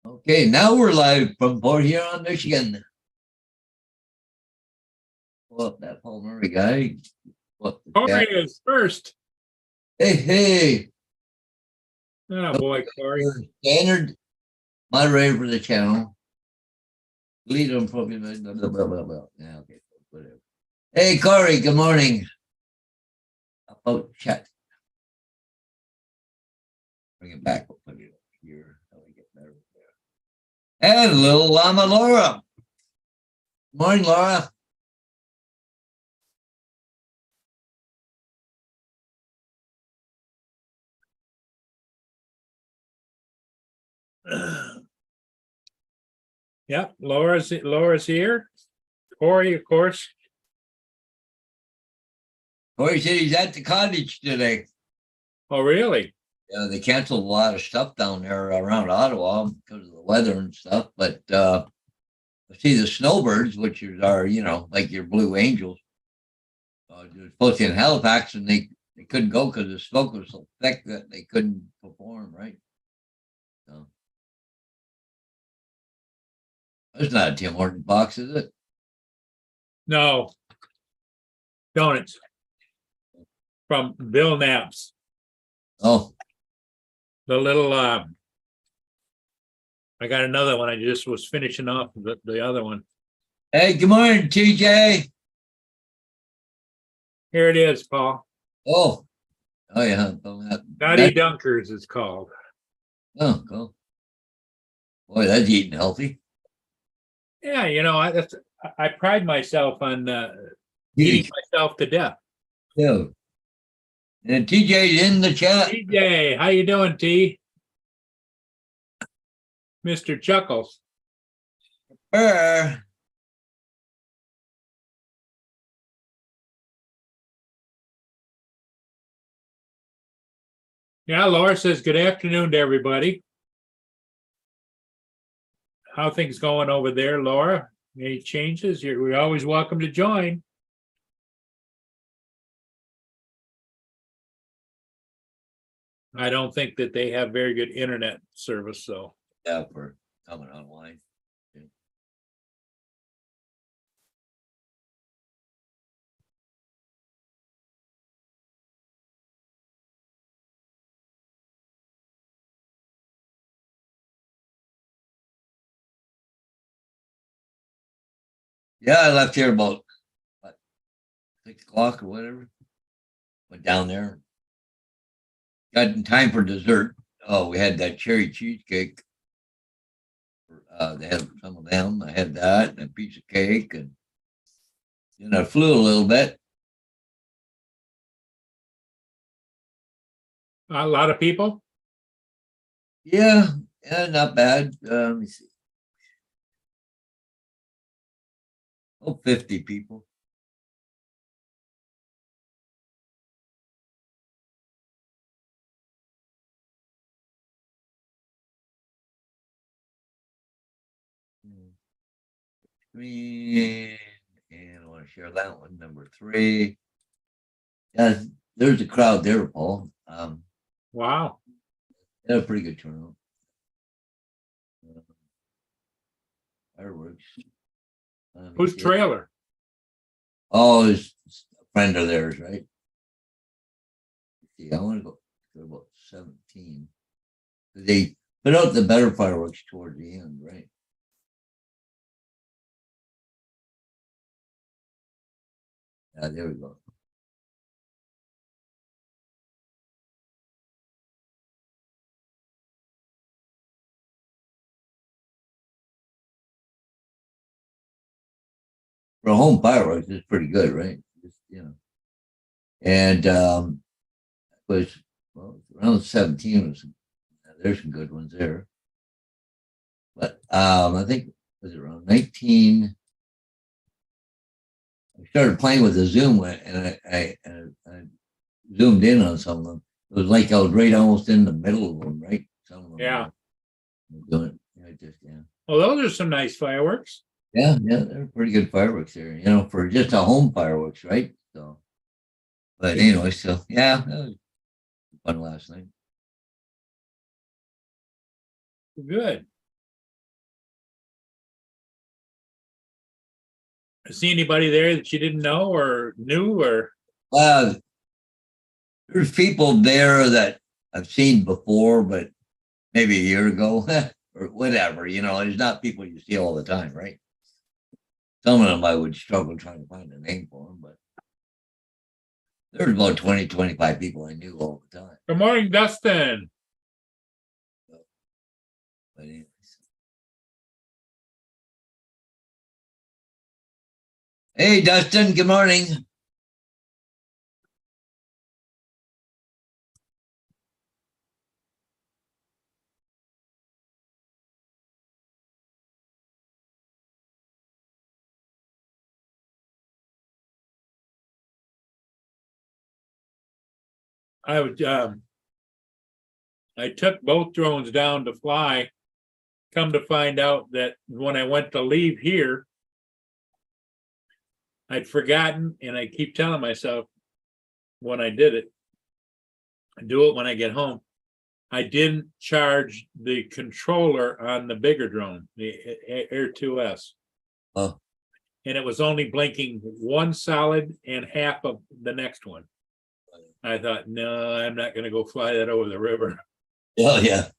Okay, now we're live from Port Huron, Michigan. Pull up that Paul Murray guy. Pull up the Corey chat. is first. Hey. Oh boy, Corey. Standard moderator for the channel. Lead on probably blah, blah, blah, blah, blah. Yeah, okay, whatever. Hey, Corey, good morning. Oh, chat. Bring it back. We'll put it up here. How we get better there. And little Llama Laura. Good morning, Laura. Yep, Laura's here. Corey, of course. Corey said he's at the cottage today. Oh, really? They canceled a lot of stuff down there around Ottawa because of the weather and stuff. But see, the snowbirds, which are like your Blue Angels, they're supposed to be in Halifax, and they couldn't go because the smoke was so thick that they couldn't perform. Right? So that's not a Tim Hortons box, is it? No. Donuts from Bill Knapp's. Oh, The little I got another one. I just was finishing off the other one. hey, good morning, TJ. Here it is, Paul. Oh yeah, Nutty Dunkers is called. Oh, cool. Boy, that's eating healthy. Yeah, I pride myself on eating myself to death. Yeah. And TJ's in the chat. TJ, how you doing, T? Mr. Chuckles. Yeah, Yeah, Laura says good afternoon to everybody. How things going over there, Laura? Any changes? We're always welcome to join. I don't think that they have very good internet service, so. for coming online. Yeah, I left here about 6 o'clock or whatever. Went down there. Got in time for dessert. Oh, we had that cherry cheesecake. They had some of them. I had that and a piece of cake, and then I flew a little bit. A lot of people? Yeah, not bad. Let me see. Oh, 50 people. Screen, and I want to share that one. Number 3. Yeah, there's a crowd there, Paul. Wow. They had a pretty good turnout. Fireworks. Whose trailer? Oh, it's a friend of theirs, right? See, I want to go about 17. They put out the better fireworks toward the end, right? Yeah, there we go. For home fireworks, it's pretty good, right? Just, and was around 17. There's some good ones there. But I think it was around 19. I started playing with the Zoom, and I zoomed in on some of them. It was like I was right almost in the middle of them, right? Some of them. Yeah. Doing Well, those are some nice fireworks. Yeah, they're pretty good fireworks there, for just a home fireworks, right? So, but anyway, so yeah, that was fun last night. Good. see anybody there that you didn't know or knew or? Well, there's people there that I've seen before, but maybe a year ago or whatever. There's not people you see all the time, right? Some of them I would struggle trying to find a name for them, but there's about 20, 25 people I knew all the time. Good morning, Dustin. But anyways. Hey, Dustin, good morning. I took both drones down to fly. Come to find out that when I went to leave here, I'd forgotten, and I keep telling myself when I did it, I do it when I get home. I didn't charge the controller on the bigger drone, the Air 2S. Oh, And it was only blinking one solid and half of the next one. I thought, no, I'm not going to go fly that over the river. oh yeah.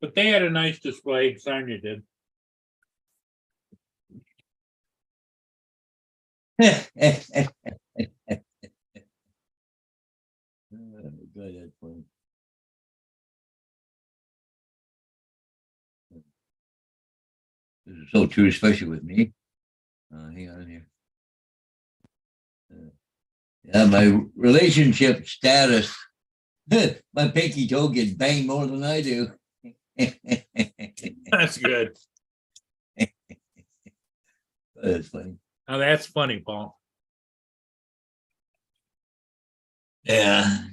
But they had a nice display. Sarnia did. Good, that's funny. This is so true, especially with me. Hang on here. Yeah, my relationship status, my pinky toe gets banged more than I do. That's good. That's funny. Now that's funny, Paul. Yeah.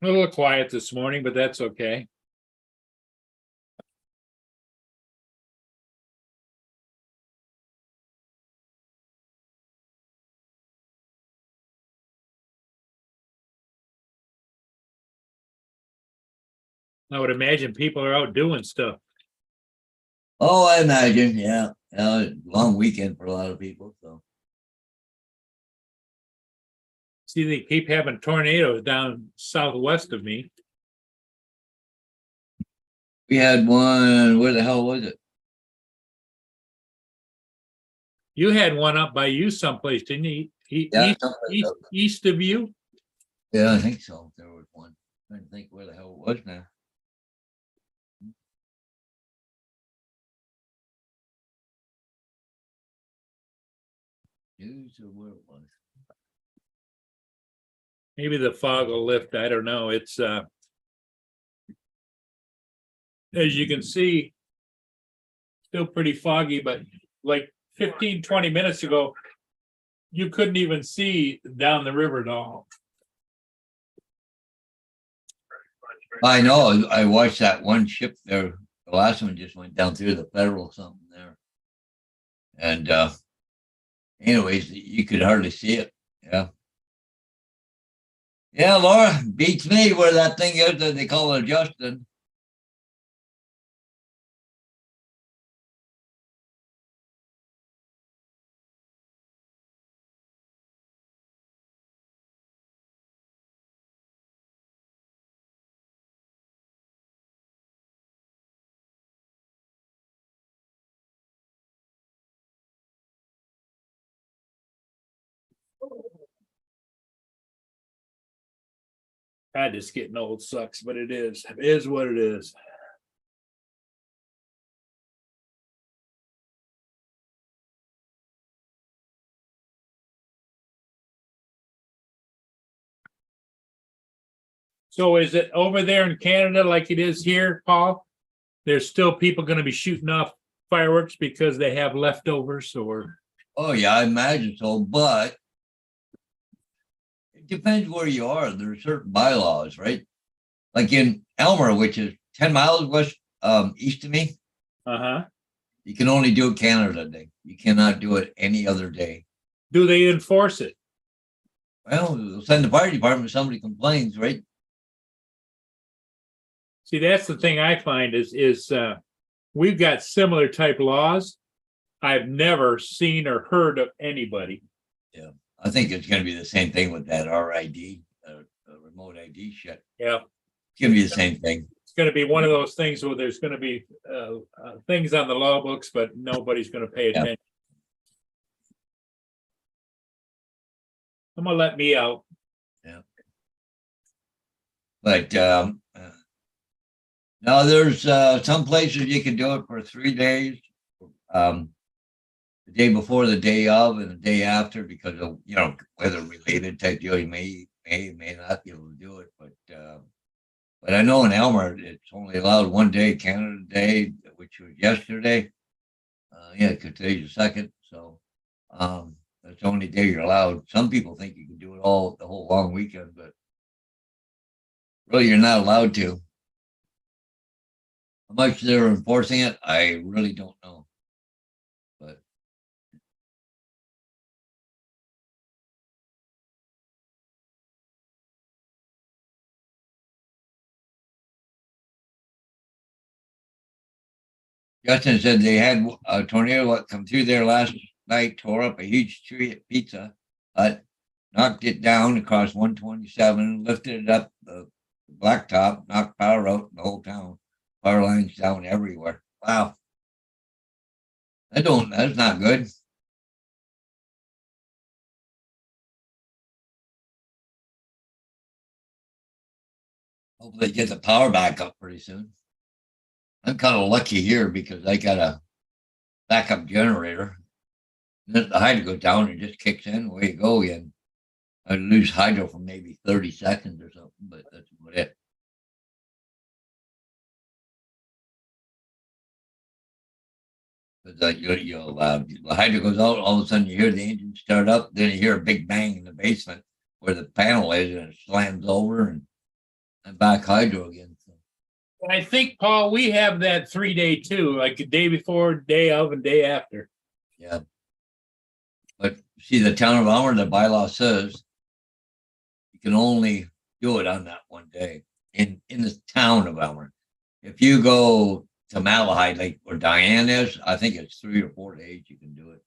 A little quiet this morning, but that's okay. I would imagine people are out doing stuff. Oh, I imagine. Yeah. Long weekend for a lot of people. So See, they keep having tornadoes down southwest of me. we had one. Where the hell was it? You had one up by you someplace, didn't you? Yeah, something like that. East of you? Yeah, I think so. There was one. I'm trying to think where the hell it was now. News or where it was. Maybe the fog will lift. I don't know. It's as you can see, still pretty foggy, but like 15, 20 minutes ago, you couldn't even see down the river at all. I know. I watched that one ship there. The last one just went down through the Federal something there. And anyways, you could hardly see it. Yeah. Yeah, Laura, beats me where that thing is that they call it Justin. God, this getting old sucks, but it is. It is what it is. So is it over there in Canada like it is here, Paul? There's still people gonna be shooting off fireworks because they have leftovers or, Oh, yeah, I imagine so, but it depends where you are. There are certain bylaws, right? Like in Elmer, which is 10 miles west, east of me, uh-huh. you can only do it Canada Day. You cannot do it any other day. Do they enforce it? Well, they'll send the fire department if somebody complains, right? See, that's the thing I find is we've got similar type laws. I've never seen or heard of anybody. I think it's gonna be the same thing with that RID, remote ID shit. Yeah, It's gonna be the same thing. it's gonna be one of those things where there's gonna be things on the law books, but nobody's gonna pay Yeah. attention. I'm gonna let me out. But no, there's some places you can do it for 3 days. The day before, the day of, and the day after, because of weather related type deal. You may not be able to do it, but I know in Elmer it's only allowed one day, Canada Day, which was yesterday. Yeah, because today's the second, so that's the only day you're allowed. Some people think you can do it the whole long weekend, but really you're not allowed to. How much they're enforcing it, I really don't know. But Justin said they had a tornado come through there last night, tore up a huge tree at Pizza Hut, knocked it down across 127, lifted it up the blacktop, knocked power out in the whole town. Power lines down everywhere. Wow. That's not good. Hopefully they get the power back up pretty soon. I'm kind of lucky here because I got a backup generator. Then the hydro goes down and just kicks in, away you go again. I lose hydro for maybe 30 seconds or something, but that's about it. But the hydro goes out, all of a sudden you hear the engine start up, then you hear a big bang in the basement where the panel is, and it slams over, and back hydro again. So, I think, Paul, we have that 3-day too, like the day before, day of, and day after. yeah. But see, the town of Elmer, the bylaw says you can only do it on that one day in the town of Elmer. If you go to Malahide, like where Diane is, I think it's 3 or 4 days you can do it.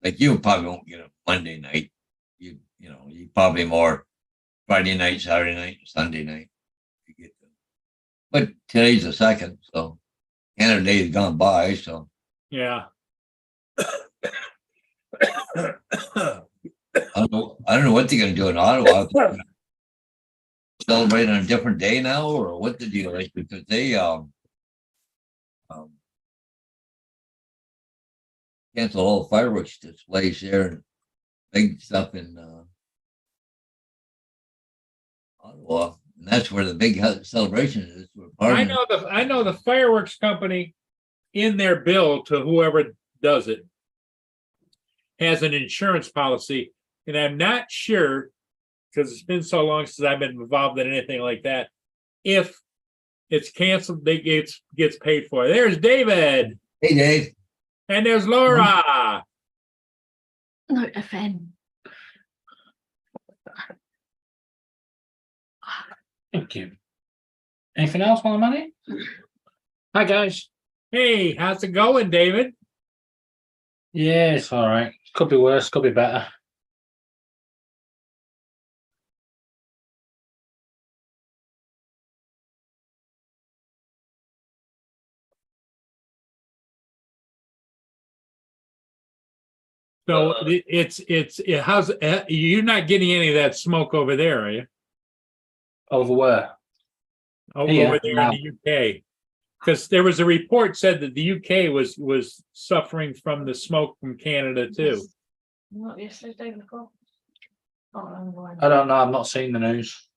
Like you probably won't get it Monday night. You probably more Friday night, Saturday night, Sunday night. You get them. But today's the second, so Canada Day has gone by. So Yeah. I don't know what they're gonna do in Ottawa. Celebrate on a different day now, or what the deal is, because they cancel all the fireworks displays there and big stuff in Ottawa, and that's where the big celebration is. I know the fireworks company in their bill to whoever does it has an insurance policy, and I'm not sure because it's been so long since I've been involved in anything like that. If it's canceled, they gets paid for. There's David. Hey, Dave. And there's Laura. Not a fan. Thank you. Anything else while I'm on it? Hi guys. Hey, how's it going, David? Yeah, it's all right. Could be worse, could be better. So how's you're not getting any of that smoke over there, are you? Over where? Over there no. in the UK. Because there was a report said that the UK was suffering from the smoke from Canada too. Not yesterday, day before. Can't remember when. I don't know. I've not seen the news.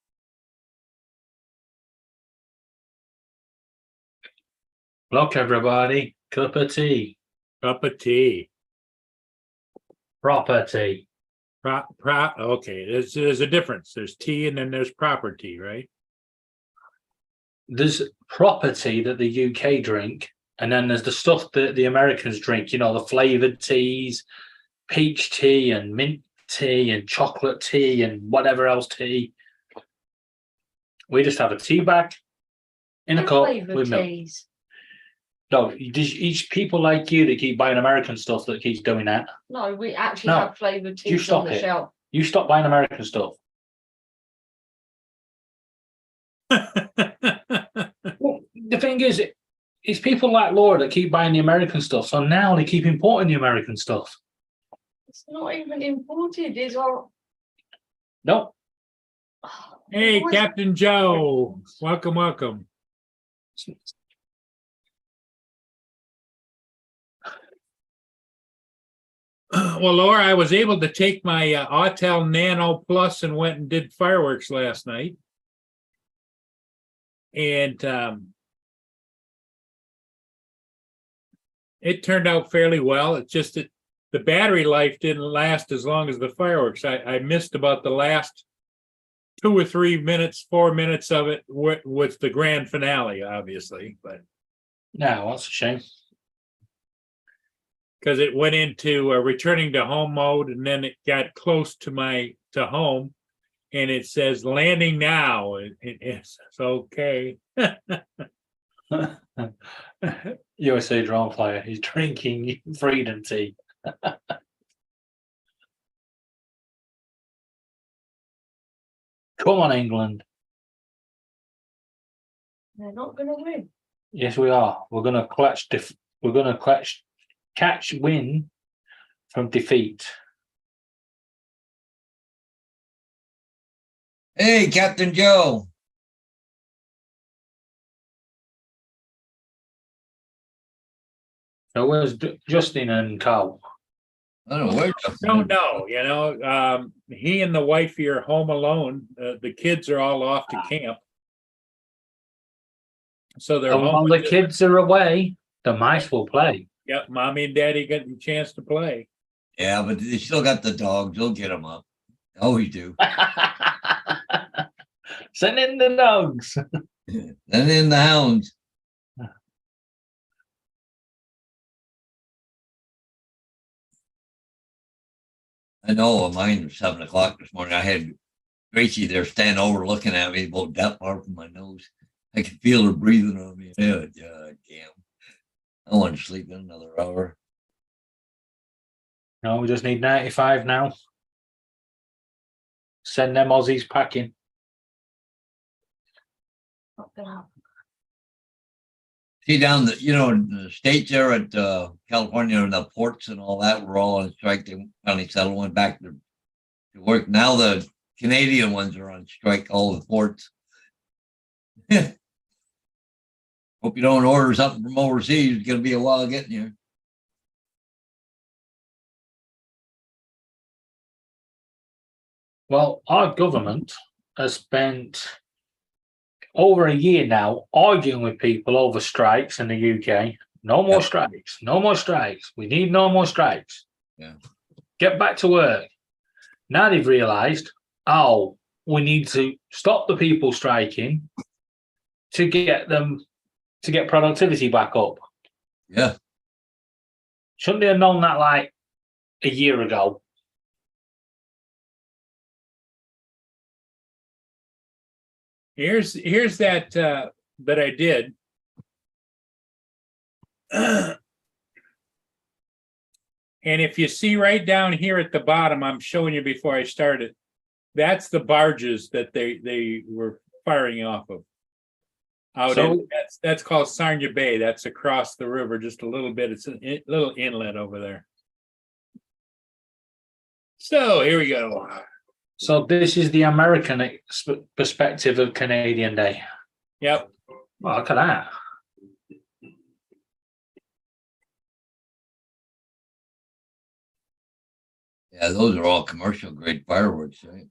Look, everybody, cup of tea, Cup of tea. proper tea. Okay, there's a difference. There's tea and then there's proper tea, right? There's proper tea that the UK drink, and then there's the stuff that the Americans drink. You know, the flavored teas, peach tea and mint tea and chocolate tea and whatever else tea. We just have a tea bag in a No cup flavoured with milk. teas. No, each people like you that keep buying American stuff that keeps doing that. No, we actually No, have flavoured you teas on stop the it. shelf. You stop buying American stuff. Well, the thing is, it's people like Laura that keep buying the American stuff. So now they keep importing the American stuff. It's not even imported, it's all. No, Hey, What's- Captain Joe. Welcome. Well, Laura, I was able to take my Autel Nano Plus and went and did fireworks last night. And it turned out fairly well. It's just that the battery life didn't last as long as the fireworks. I missed about the last 2 or 3 minutes, 4 minutes of it with the grand finale, obviously, but no, that's a shame. because it went into returning to home mode, and then it got close to home, and it says landing now. It's okay. USA drone flyer. He's drinking freedom tea. Come on, England. They're not going to win. Yes, we are. We're gonna clutch. We're gonna catch win from defeat. Hey, Captain Joe. So where's Justin and Carl? I don't know where. Don't know, he and the wifey are home alone. The kids are all off to camp. So they're And home. while the kids are away, the mice will play. Yep, mommy and daddy get the chance to play. Yeah, but they still got the dogs. They'll get them up. Always do. Send in the dogs. And then the hounds. I know mine was 7 o'clock this morning. I had Gracie there standing over looking at me about that far from my nose. I could feel her breathing on me. Yeah, damn. I want to sleep in another hour. No, we just need 95 now. Send them Aussies packing. Not gonna happen. See down the states there at California and the ports and all that were all on strike. They finally settled, went back to work. Now the Canadian ones are on strike, all the ports. Hope you don't order something from overseas. It's gonna be a while getting here. Well, our government has spent over a year now arguing with people over strikes in the UK. No more Yep. strikes. No more strikes. We need no more strikes. Yeah. Get back to work. Now they've realised, oh, we need to stop the people striking to get productivity back up. Yeah. Shouldn't they have known that like a year ago? Here's that that I did. And if you see right down here at the bottom, I'm showing you before I started. That's the barges that they were firing off of. That's called Sarnia Bay. That's across the river just a little bit. It's a little inlet over there. So here we go. So this is the American perspective of Canadian Day. Yep. Well, look at that. Yeah, those are all commercial grade fireworks, right?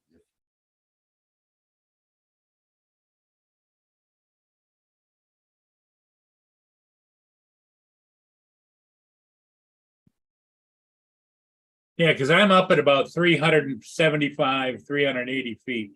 Yeah, because I'm up at about 375, 380 feet.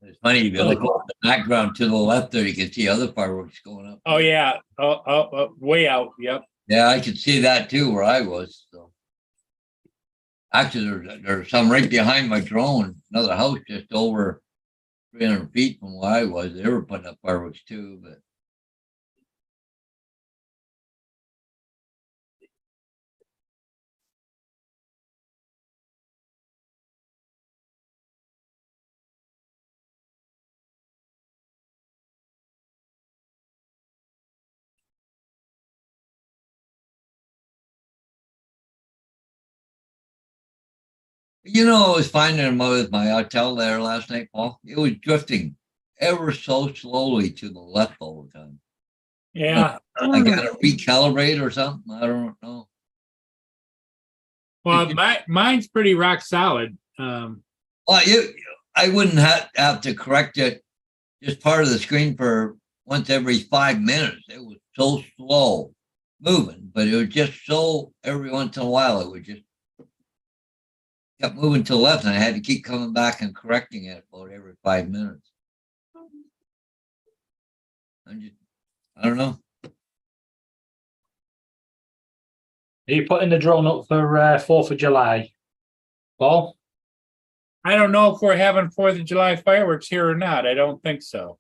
It's funny, if you look over the background to the left there, you can see other fireworks going up. Oh, yeah. Oh, way out. Yep. Yeah, I could see that too where I was, so. Actually, there's some right behind my drone, another house just over 300 feet from where I was. They were putting up fireworks too, but. You know, I was finding them with my hotel there last night, Paul. It was drifting ever so slowly to the left all the time. Yeah. I got to recalibrate or something. I don't know. Well, mine's pretty rock solid. Well, I wouldn't have to correct it just part of the screen for once every 5 minutes. It was so slow moving, but it was just so every once in a while it would just kept moving to the left, and I had to keep coming back and correcting it about every 5 minutes. I don't know. Are you putting the drone up for 4th of July, Paul? I don't know if we're having 4th of July fireworks here or not. I don't think so.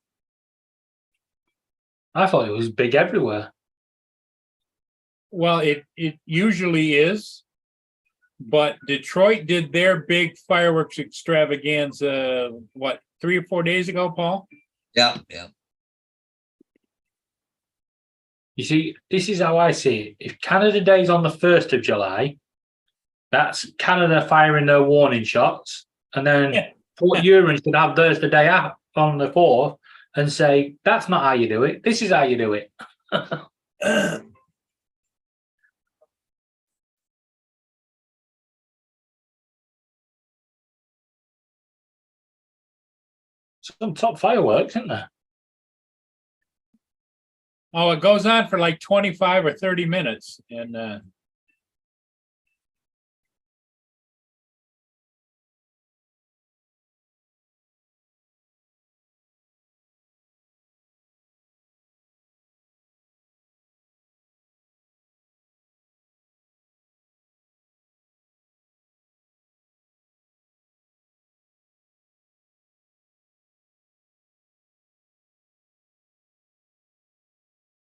I thought it was big everywhere. Well, it usually is, but Detroit did their big fireworks extravaganza, what, 3 or 4 days ago, Paul? Yeah. You see, this is how I see it. If Canada Day's on the 1st of July, that's Canada firing their warning shots. And then Fort Ewan should have theirs the day after on the 4th and say, that's not how you do it. This is how you do it. Some top fireworks, isn't there? Oh, it goes on for like 25 or 30 minutes. And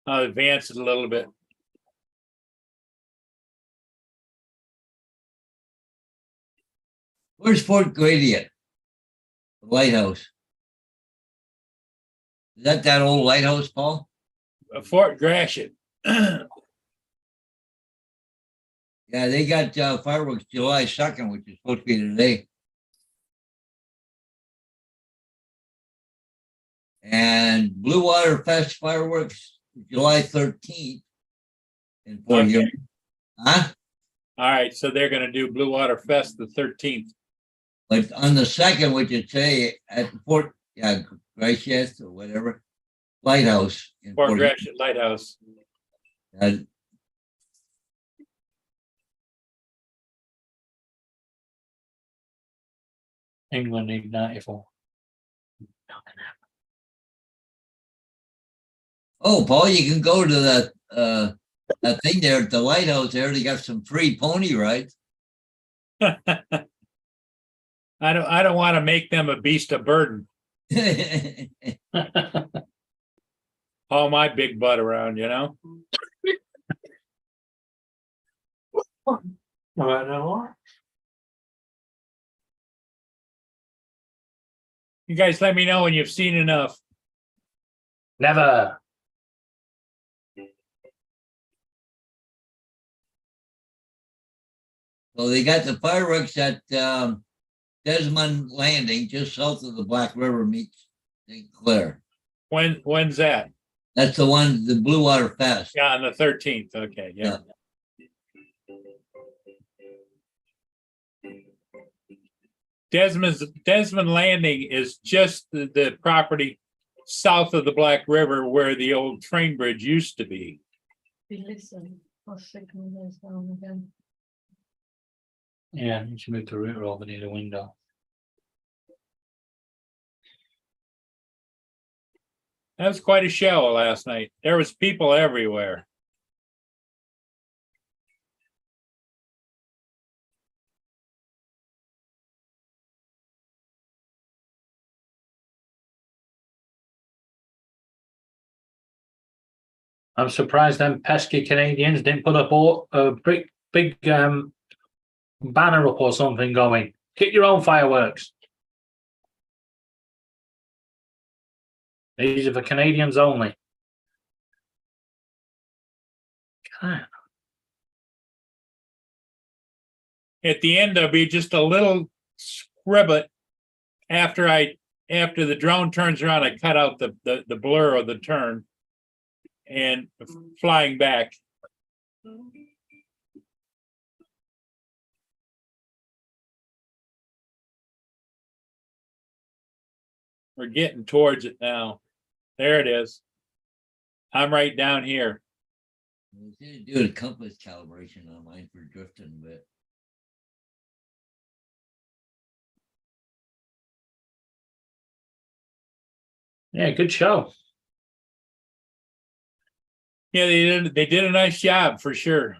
I'll advance it a little bit. Where's Fort Gratiot? The lighthouse. Is that old lighthouse, Paul? Fort Gratiot. Yeah, they got fireworks July 2nd, which is supposed to be today. And Blue Water Fest fireworks July 13th in Fort Ewan. Huh? All right, so they're going to do Blue Water Fest the 13th. But on the 2nd, which is today at Fort Gratiot or whatever, lighthouse in Fort Fort Gratiot Lighthouse. Ewan. England need 94. Oh, Paul, you can go to that thing there at the lighthouse there. They got some free pony rides. I don't want to make them a beast of burden. haul my big butt around, you know? All right, no. You guys let me know when you've seen enough. Never. So they got the fireworks at Desmond Landing, just south of the Black River meets St. Clair. When's that? That's the one, the Blue Water Fest. Yeah, on the 13th. Okay, yeah. Desmond Landing is just the property south of the Black River where the old train bridge used to be. We listen. Our signal goes down again. Yeah, you should move the router over near the window. That was quite a show last night. There was people everywhere. I'm surprised them pesky Canadians didn't put a big banner up or something going, get your own fireworks. These are for Canadians only. God. At the end, there'll be just a little scribbit after the drone turns around, I cut out the blur of the turn and flying back. We're getting towards it now. There it is. I'm right down here. I was gonna do a compass calibration on mine for drifting, but Yeah, good show. Yeah, they did a nice job for sure.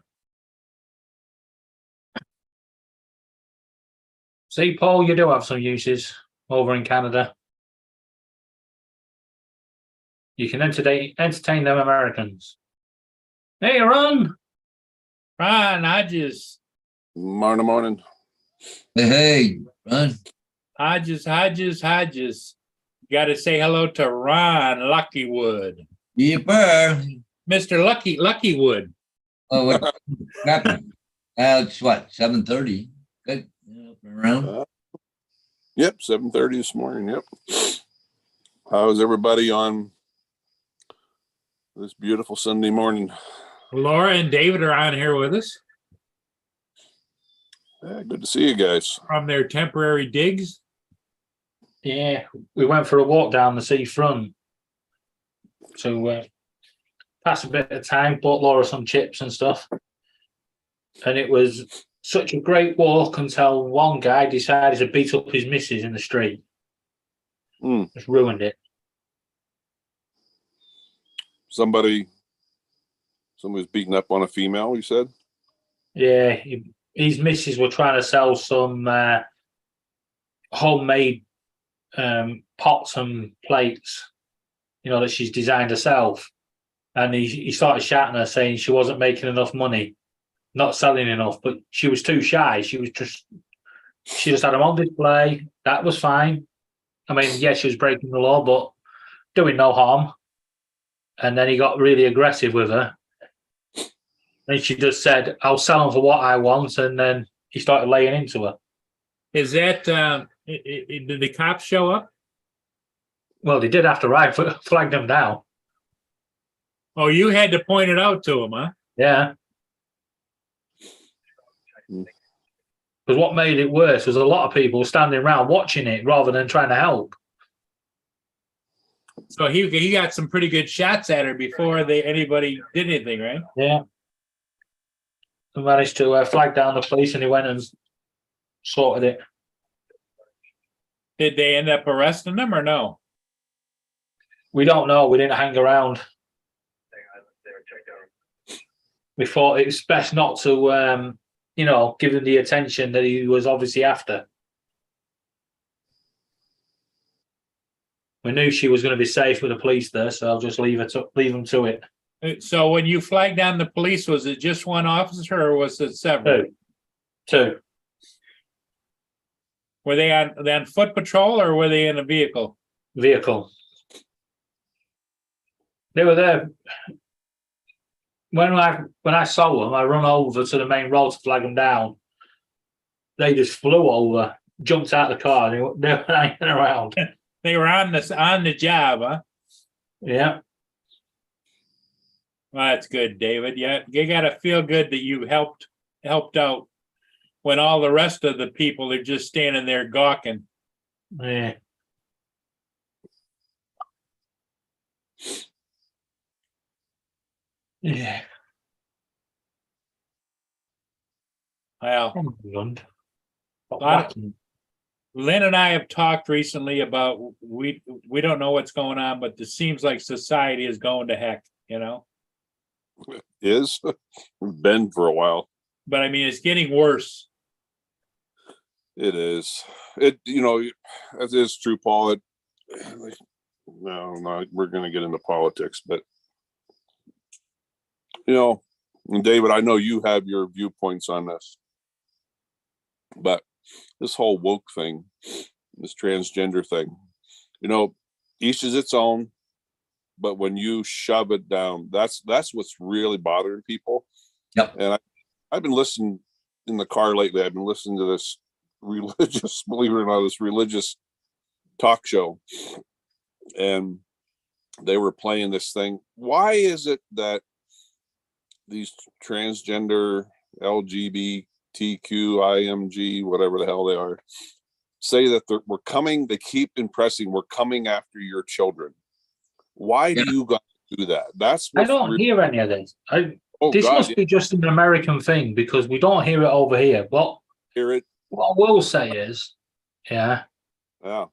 See, Paul, you do have some uses over in Canada. You can entertain them Americans. Hey, Ron. Ron, Hodges, Morning. hey, Ron. Hodges. Got to say hello to Ron Luckywood, Yipper. Mr. Luckywood. Oh, what happened? It's what, 7:30? Good. Yeah, up and around. Yep, 7:30 this morning. Yep. How's everybody on this beautiful Sunday morning? Laura and David are on here with us Yeah, good to see you guys. from their temporary digs. Yeah, we went for a walk down the seafront to pass a bit of time, bought Laura some chips and stuff. And it was such a great walk until one guy decided to beat up his missus in the street. Just ruined it. Somebody was beating up on a female, you said? Yeah, his missus were trying to sell some homemade pots and plates, that she's designed herself. And he started shouting at her, saying she wasn't making enough money, not selling enough, but she was too shy. She just had them on display. That was fine. I mean, yes, she was breaking the law, but doing no harm. And then he got really aggressive with her. And she just said, I'll sell them for what I want. And then he started laying into her. Is that, did the cops show up? Well, they did have to flag them down. Oh, you had to point it out to them, huh? Yeah. Because what made it worse was a lot of people standing around watching it rather than trying to help. So he got some pretty good shots at her before anybody did anything, right? Yeah. They managed to flag down the police and he went and sorted it. Did they end up arresting them or no? We don't know. We didn't hang around. We thought it was best not to, give him the attention that he was obviously after. we knew she was going to be safe with the police there, so I'll just leave them to it. So when you flagged down the police, was it just one officer or was it several? Two. Were they on foot patrol or were they in a vehicle? Vehicle. They were there. When I saw them, I run over to the main road to flag them down. They just flew over, jumped out of the car, and they were hanging around. They were on the job, huh? Yeah. Well, that's good, David. Yeah, you gotta feel good that you helped out when all the rest of the people are just standing there gawking. Yeah. Yeah. Well, What? Lynn and I have talked recently about we don't know what's going on, but it seems like society is going to heck, you know. Is been for a while. But I mean, it's getting worse. It is. It that is true, Paul. No, we're going to get into politics, but David, I know you have your viewpoints on this, but this whole woke thing, this transgender thing, each is its own. But when you shove it down, that's what's really bothering people. Yep. And I've been listening in the car lately. I've been listening to this religious, believe it or not, this religious talk show, and they were playing this thing. Why is it that these transgender LGBTQ, IMG, whatever the hell they are, say that we're coming? They keep impressing, we're coming after your children. Why do you guys do that? I don't hear any of this. This must be just an American thing because we don't hear it over here. But hear it. What I will say is,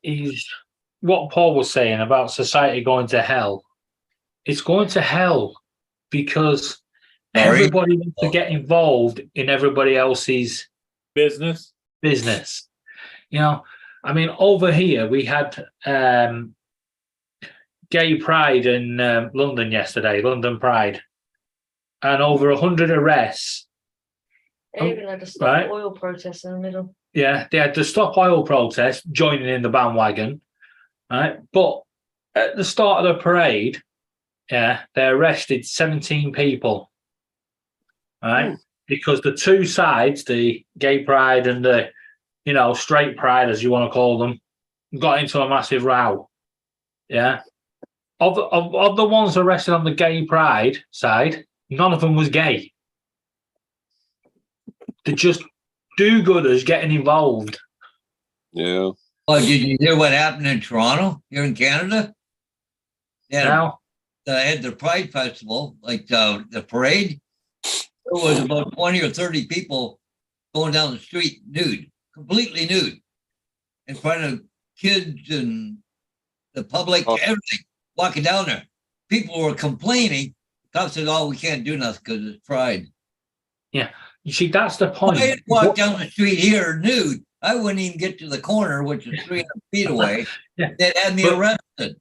is what Paul was saying about society going to hell. It's going to hell because everybody wants to get involved in everybody else's business. I mean, over here we had Gay Pride in London yesterday, London Pride, and over 100 arrests. They even had a stop oil protest in the middle. Yeah, they had the Stop Oil protest joining in the bandwagon, right? But at the start of the parade, they arrested 17 people, right? Because the two sides, the Gay Pride and the, straight pride, as you want to call them, got into a massive row. Yeah. Of the ones arrested on the Gay Pride side, none of them was gay. They're just do-gooders getting involved. Yeah. Oh, did you hear what happened in Toronto, here in Canada? Yeah. They had the Pride Festival, like the parade. There was about 20 or 30 people going down the street nude, completely nude, in front of kids and the public, everything, walking down there. People were complaining. Cops said, "Oh, we can't do nothing because it's Pride." Yeah. You see, that's the point. I walk down the street here nude. I wouldn't even get to the corner, which is 300 feet away. That had me arrested.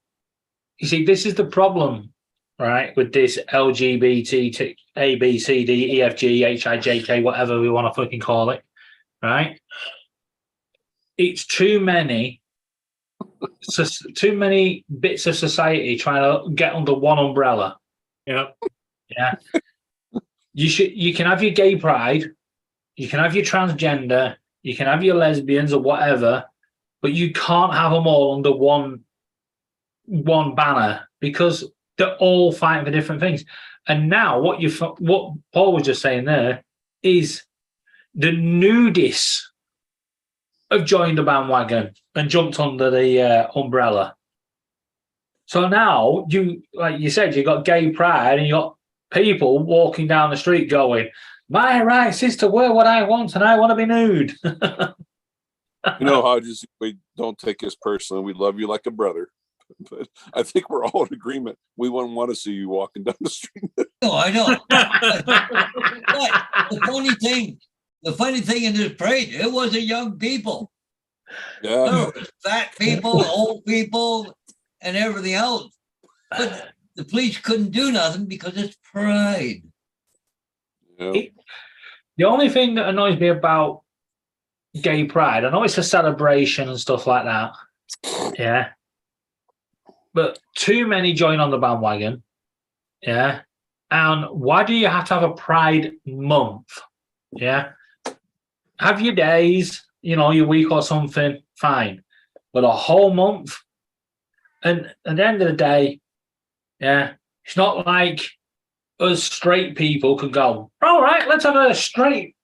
You see, this is the problem, right, with this LGBT, A, B, C, D, E, F, G, H, I, J, K, whatever we want to fucking call it, right? It's too many bits of society trying to get under one umbrella. Yeah. You can have your gay pride, you can have your transgender, you can have your lesbians or whatever, but you can't have them all under one banner because they're all fighting for different things. And now what Paul was just saying there is the nudists have joined the bandwagon and jumped under the umbrella. So now like you said, you got gay pride and you got people walking down the street going, "My rights is to wear what I want and I want to be nude." Hodges, we don't take this personally. We love you like a brother. But I think we're all in agreement. We wouldn't want to see you walking down the street. No, I know. But the funny thing in this parade, it wasn't young people. Yeah. There was fat people, old people, and everything else. But the police couldn't do nothing because it's pride. Yeah. The only thing that annoys me about gay pride, I know it's a celebration and stuff like that. Yeah. But too many join on the bandwagon. Yeah. And why do you have to have a pride month? Yeah. Have your days, your week or something, fine. But a whole month. And at the end of the day, yeah, it's not like us straight people could go, all right, let's have a straight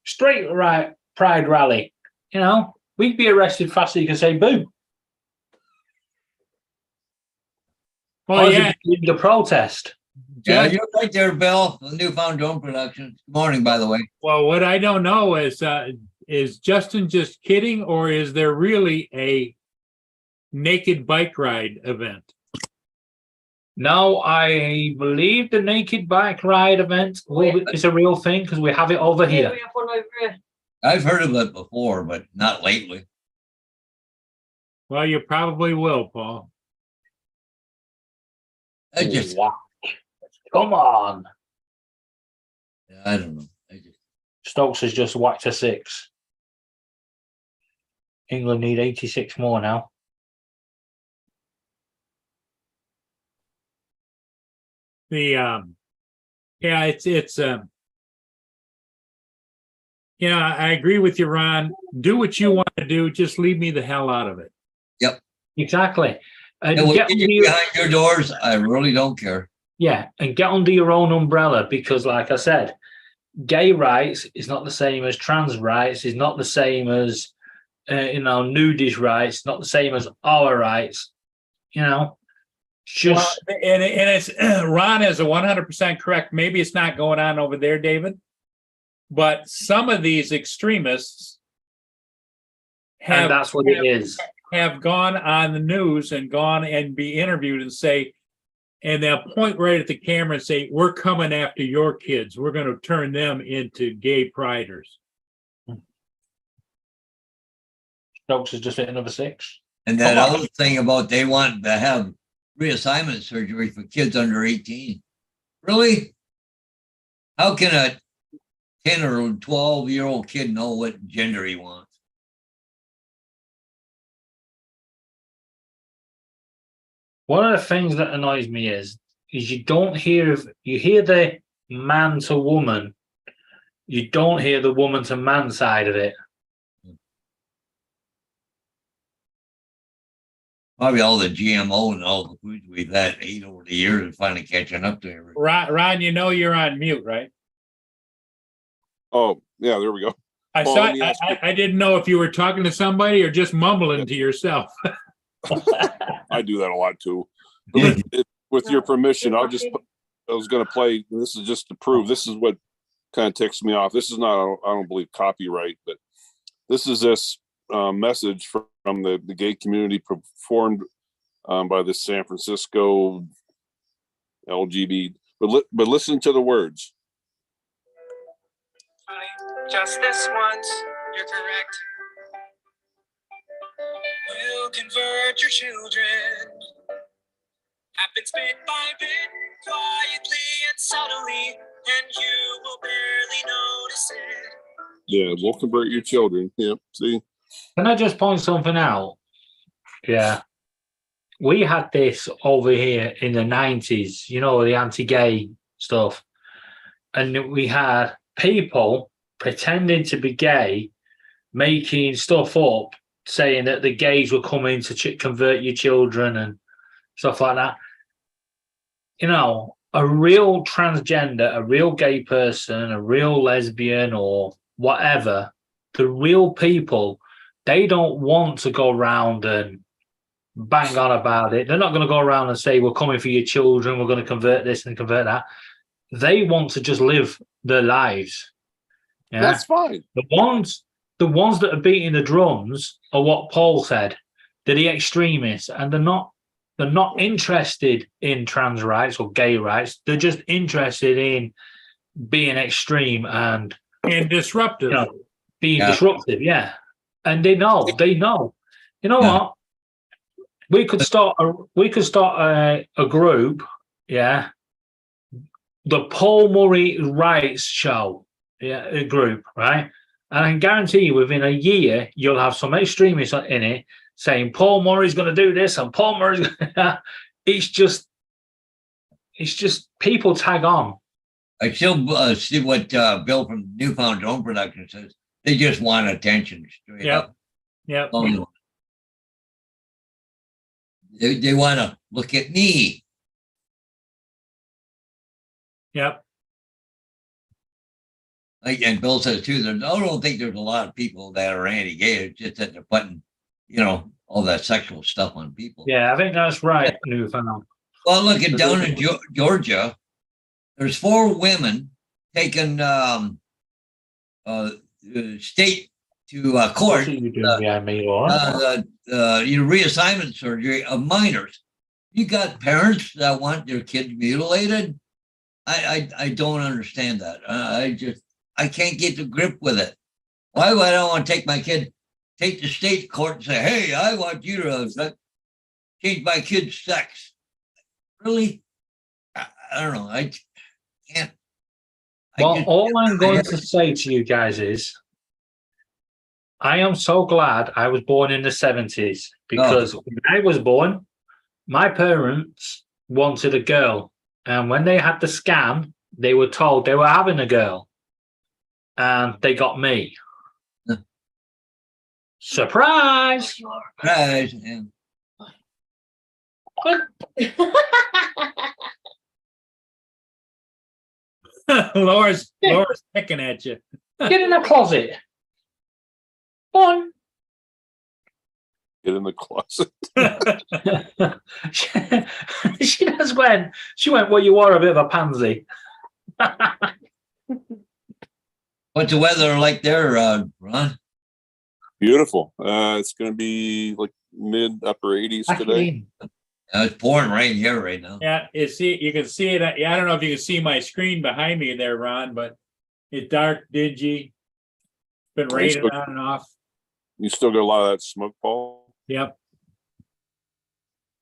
right pride rally. We'd be arrested faster. You can say boo. Well, yeah, The protest. Yeah, you're right there, Bill. The Newfound Drone Productions. Good morning, by the way. well, what I don't know is Justin just kidding, or is there really a naked bike ride event? No, I believe the naked bike ride event is a real thing because we have it over Yeah, here. we have one over here. I've heard of it before, but not lately. Well, you probably will, Paul. I just, Wow. Come on. I don't know. Stokes has just whacked a 6. England need 86 more now. Yeah, it's I agree with you, Ron. Do what you want to do. Just leave me the hell out of it. Exactly. And And get get under your, behind your doors. I really don't care. and get under your own umbrella because, like I said, gay rights is not the same as trans rights. Is not the same as nudist rights. Not the same as our rights. Just Well, and it's Ron is 100% correct. Maybe it's not going on over there, David, but some of these extremists and that's what it is. have gone on the news and gone and be interviewed and say, and they'll point right at the camera and say, "We're coming after your kids. We're going to turn them into gay priders." Stokes has just hit another 6. And that Come on. other thing about they want to have reassignment surgery for kids under 18. Really? How can a 10 or 12-year-old kid know what gender he wants? One of the things that annoys me is you don't hear you hear the man to woman, you don't hear the woman to man side of it. Probably all the GMO and all the foods we've ate over the years and finally catching up to everything. Ron, you're on mute, right? Oh, yeah, there we go. I Paul, saw. let me ask you- I didn't know if you were talking to somebody or just mumbling to yourself. I do that a lot too. But with your permission, I was going to play. This is just to prove. This is what kind of ticks me off. This is not, I don't believe, copyright, but this is this message from the gay community performed by the San Francisco LGBT. But listen to the words. Just this once, you're correct. We'll convert your children. Happens bit by bit, quietly and subtly, and you will barely notice it. Yeah, we'll convert your children. Yep. See? Can I just point something out? Yeah. We had this over here in the 90s, the anti-gay stuff. And we had people pretending to be gay, making stuff up, saying that the gays were coming to convert your children and stuff like that. A real transgender, a real gay person, a real lesbian or whatever, the real people, they don't want to go around and bang on about it. They're not going to go around and say, we're coming for your children, we're going to convert this and convert that. They want to just live their lives. Yeah? That's fine. The ones that are beating the drums are what Paul said. They're the extremists, and they're not interested in trans rights or gay rights. They're just interested in being extreme and disruptive. Being disruptive, yeah. And they know. You know what? We could start a group, yeah. The Paul Murray Rights Show, yeah, a group, right? And I can guarantee you, within a year, you'll have some extremists in it saying Paul Murray's going to do this and Paul Murray's. It's just people tag on. I still see what Bill from Newfound Drone Production says. They just want attention straight Yep. up. Yep. Oh, they want to look at me. Yep. Like, and Bill says too, I don't think there's a lot of people that are anti-gay. It's just that they're putting, all that sexual stuff on people. Yeah, I think that's right, Newfound. Well, look at down in Georgia, there's 4 women taking state to What court. are you doing behind me, Laura? Reassignment surgery of minors. You got parents that want their kids mutilated. I don't understand that. I can't get to grip with it. Why would I want to take my kid, take the state to court and say, hey, I want you to change my kid's sex? Really? I don't know. I can't. Well, all I'm going to say to you guys is, I am so glad I was born in the 70s, because when I was born, my parents wanted a girl. And when they had the scan, they were told they were having a girl. And they got me. Surprise! Surprise. Yeah. Laura's picking at you. Get in the closet. One. Get in the closet. She just went. She went, well, you are a bit of a pansy. What's the weather like there, Ron? Beautiful. It's going to be like mid upper 80s today. It's pouring rain here right now. Yeah, you can see it. I don't know if you can see my screen behind me there, Ron, but it's dark, dingy. Been raining on and off. You still got a lot of that smoke, Paul? Yep.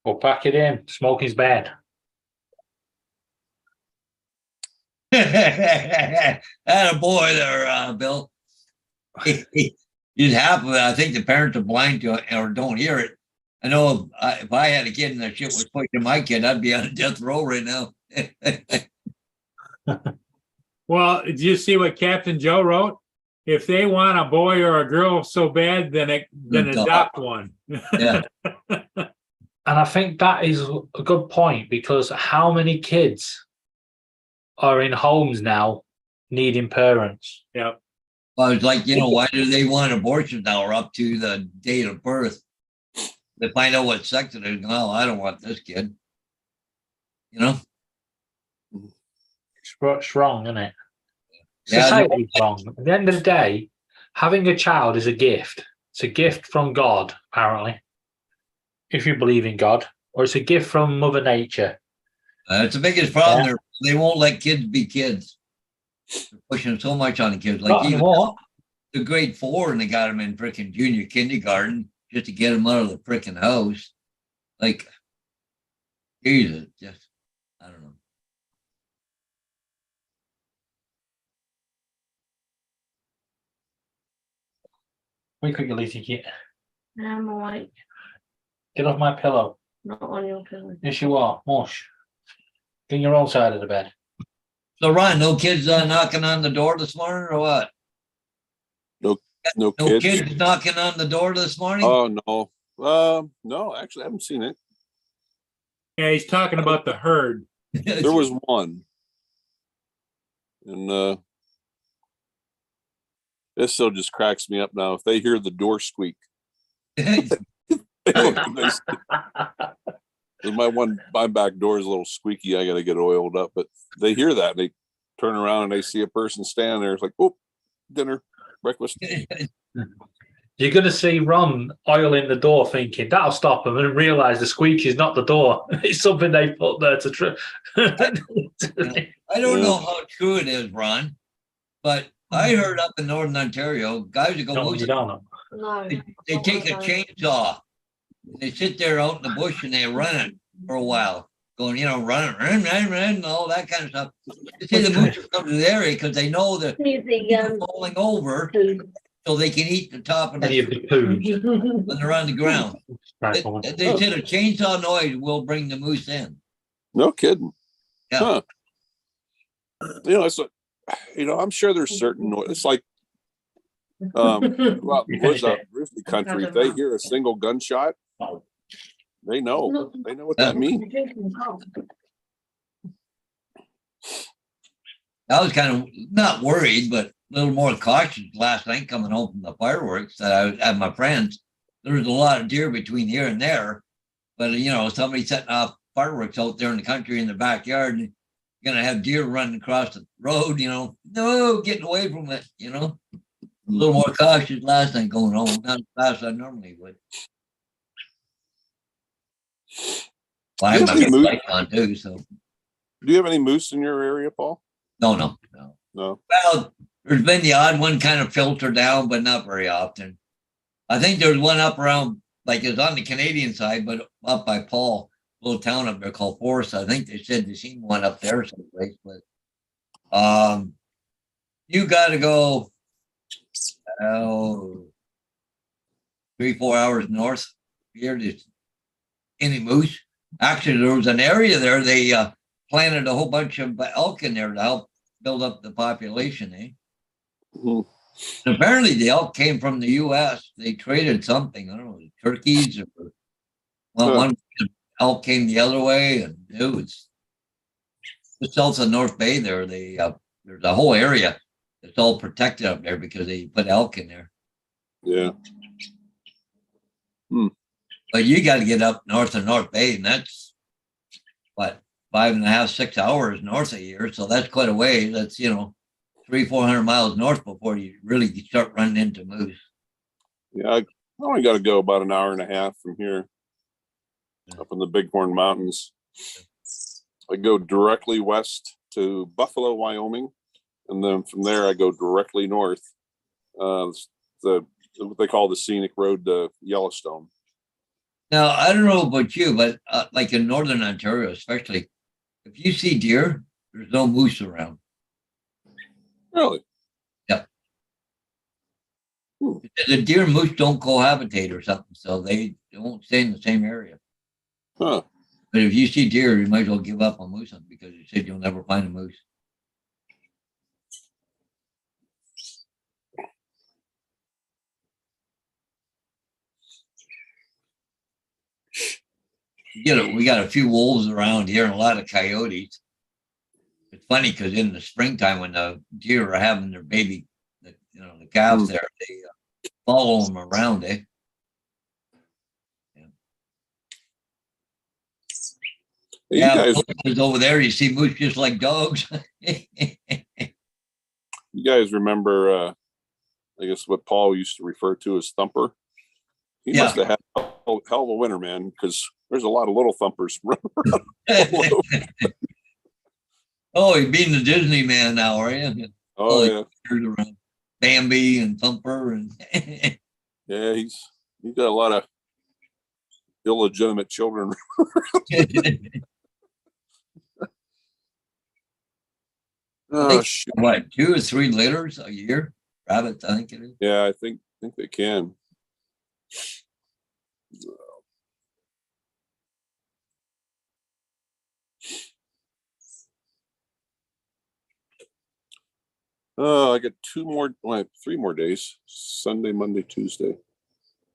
We'll pack it in. Smoking's bad. That a boy there, Bill. You'd half of it. I think the parents are blind to it or don't hear it. I know if I had a kid and that shit was pushing my kid, I'd be on a death row right now. Well, did you see what Captain Joe wrote? If they want a boy or a girl so bad, then adopt one. Yeah. And I think that is a good point, because how many kids are in homes now needing parents? Yep. Well, it's like, why do they want abortions now or up to the date of birth? They find out what sex it is. Well, I don't want this kid. It's wrong, isn't it? Yeah, Society's wrong. At the end of the day, having a child is a gift. It's a gift from God, apparently, if you believe in God, or it's a gift from Mother Nature. That's the biggest problem. Yeah. They won't let kids be kids. They're pushing so much on the kids. Like even the grade 4, and they got them in freaking junior kindergarten just to get them out of the freaking house. Like, Jesus, just, I don't know. Wake up, you lazy git. I'm awake. Get off my pillow. Not on your pillow. Yes, you are. Mush. Get your own side of the bed. So, Ron, no kids knocking on the door this morning or what? No kids knocking on the door this morning? Oh, no. No, actually, I haven't seen it. Yeah, he's talking about the herd. There was one. And this still just cracks me up now. If they hear the door squeak, my back door is a little squeaky. I got to get oiled up, but they hear that. They turn around and they see a person standing there. It's like, oh, dinner, breakfast. You're going to see Ron oiling the door thinking that'll stop him, and realize the squeak is not the door. It's something they put there to trip. I don't know how true it is, Ron, but I heard up in Northern Ontario, guys who go No, you don't know. No. they take a chainsaw They sit there out in the bush and they run it for a while, going, run, and all that kind of stuff. They say the moose will come to the area because they know that they're falling over so they can eat the top of Any of the the poo. when they're on the ground. Right, They said a chainsaw noise will bring the moose in. No kidding. Yeah. Huh. It's like, I'm sure there's certain noise. It's like, well, grizzly country. If they hear a single gunshot, they know what that means. I was kind of not worried, but a little more cautious last night coming home from the fireworks that I was at my friends. There was a lot of deer between here and there, but somebody setting off fireworks out there in the country in the backyard, and you're gonna have deer running across the road. No, getting away from it. A little more cautious last night going home, not as fast as I normally would. Well, I have my big light on too, so. Do you have any moose in your area, Paul? No. No. Well, there's been the odd one kind of filtered down, but not very often. I think there's one up around, like it's on the Canadian side, but up by Paul, a little town up there called Forest. I think they said they seen one up there someplace, but you got to go 3-4 hours north here to any moose. Actually, there was an area there. They planted a whole bunch of elk in there to help build up the population. Mhm. And apparently, the elk came from the U.S. They traded something. I don't know, turkeys or one elk came the other way, and it was just south of North Bay. There, there's a whole area that's all protected up there because they put elk in there. Yeah. But you got to get up north of North Bay, and that's what 5.5, 6 hours north of here. So that's quite a way. That's 300-400 miles north before you really start running into moose. Yeah, I only got to go about an hour and a half from here, up in the Bighorn Mountains. I go directly west to Buffalo, Wyoming, and then from there I go directly north. What they call the scenic road to Yellowstone. Now, I don't know about you, but like in northern Ontario, especially, if you see deer, there's no moose around. Really? Yep. The deer and moose don't cohabitate or something, so they won't stay in the same area. Huh. But if you see deer, you might as well give up on moose hunting because you said you'll never find a moose. We got a few wolves around here and a lot of coyotes. It's funny because in the springtime when the deer are having their baby, the calves there, they follow them around. Yeah. You guys, over there, you see moose just like dogs. you guys remember, I guess what Paul used to refer to as Thumper? He must have had a hell of a winter, man, because there's a lot of little thumpers running around. Oh, you're being the Disney man now, are you? Oh, yeah. Around Bambi and Thumper and Yeah, he's got a lot of illegitimate children. Oh, shit. What, 2 or 3 litters a year? Rabbits, I think it is. Yeah, I think they can. I got 3 more days. Sunday, Monday, Tuesday.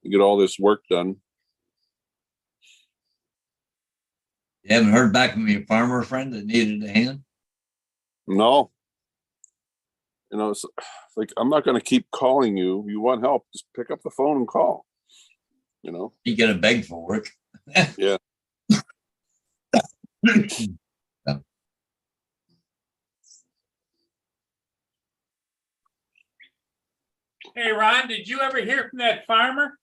To get all this work done. You haven't heard back from your farmer friend that needed a hand? No. It's like, I'm not going to keep calling you. You want help, just pick up the phone and call. You got to beg for work. Yeah. Hey, Ron, did you ever hear from that farmer?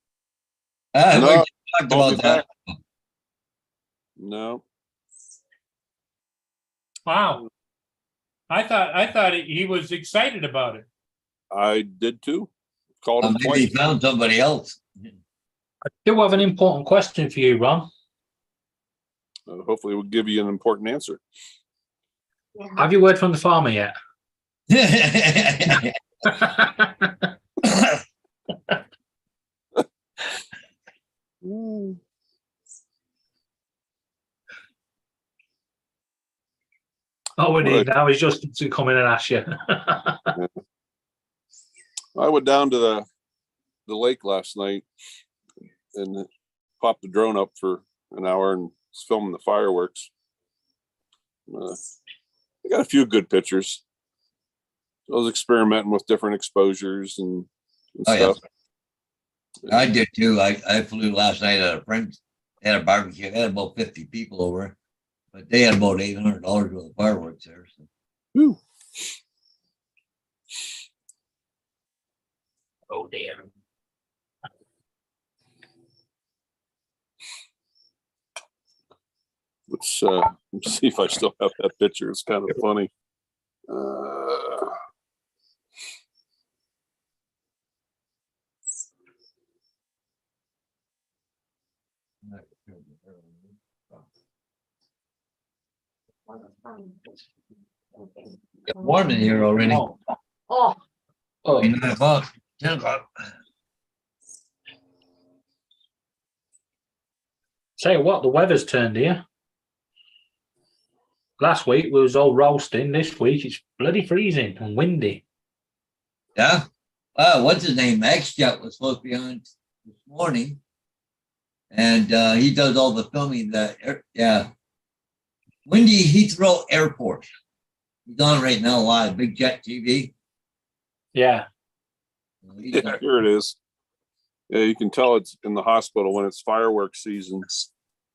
We No. talked about that. No. Wow. I thought he was excited about it. I did too. Called him Maybe he twice. found somebody else. I do have an important question for you, Ron. Hopefully we'll give you an important answer. Have you heard from the farmer yet? All we need now is Justin to come in and ask you. I went down to the lake last night and popped the drone up for an hour and was filming the fireworks. I got a few good pictures. I was experimenting with different exposures and Oh, yeah. stuff. I did too. I flew last night at a friend's, had a barbecue, had about 50 people over, but they had about $800 worth of fireworks there. So. Whew. Oh dear. Let's see if I still have that picture. It's kind of funny. It's warm in here already. Oh, Oh, oh. 9 o'clock, 10 o'clock. Tell you what, the weather's turned here. Last week was all roasting. This week it's bloody freezing and windy. Yeah. What's his name? XJet was supposed to be on this morning. And he does all the filming yeah. Windy Heathrow Airport. He's on right now live, Big Jet TV. Yeah. Yeah, here it is. Yeah, you can tell it's in the hospital when it's fireworks season.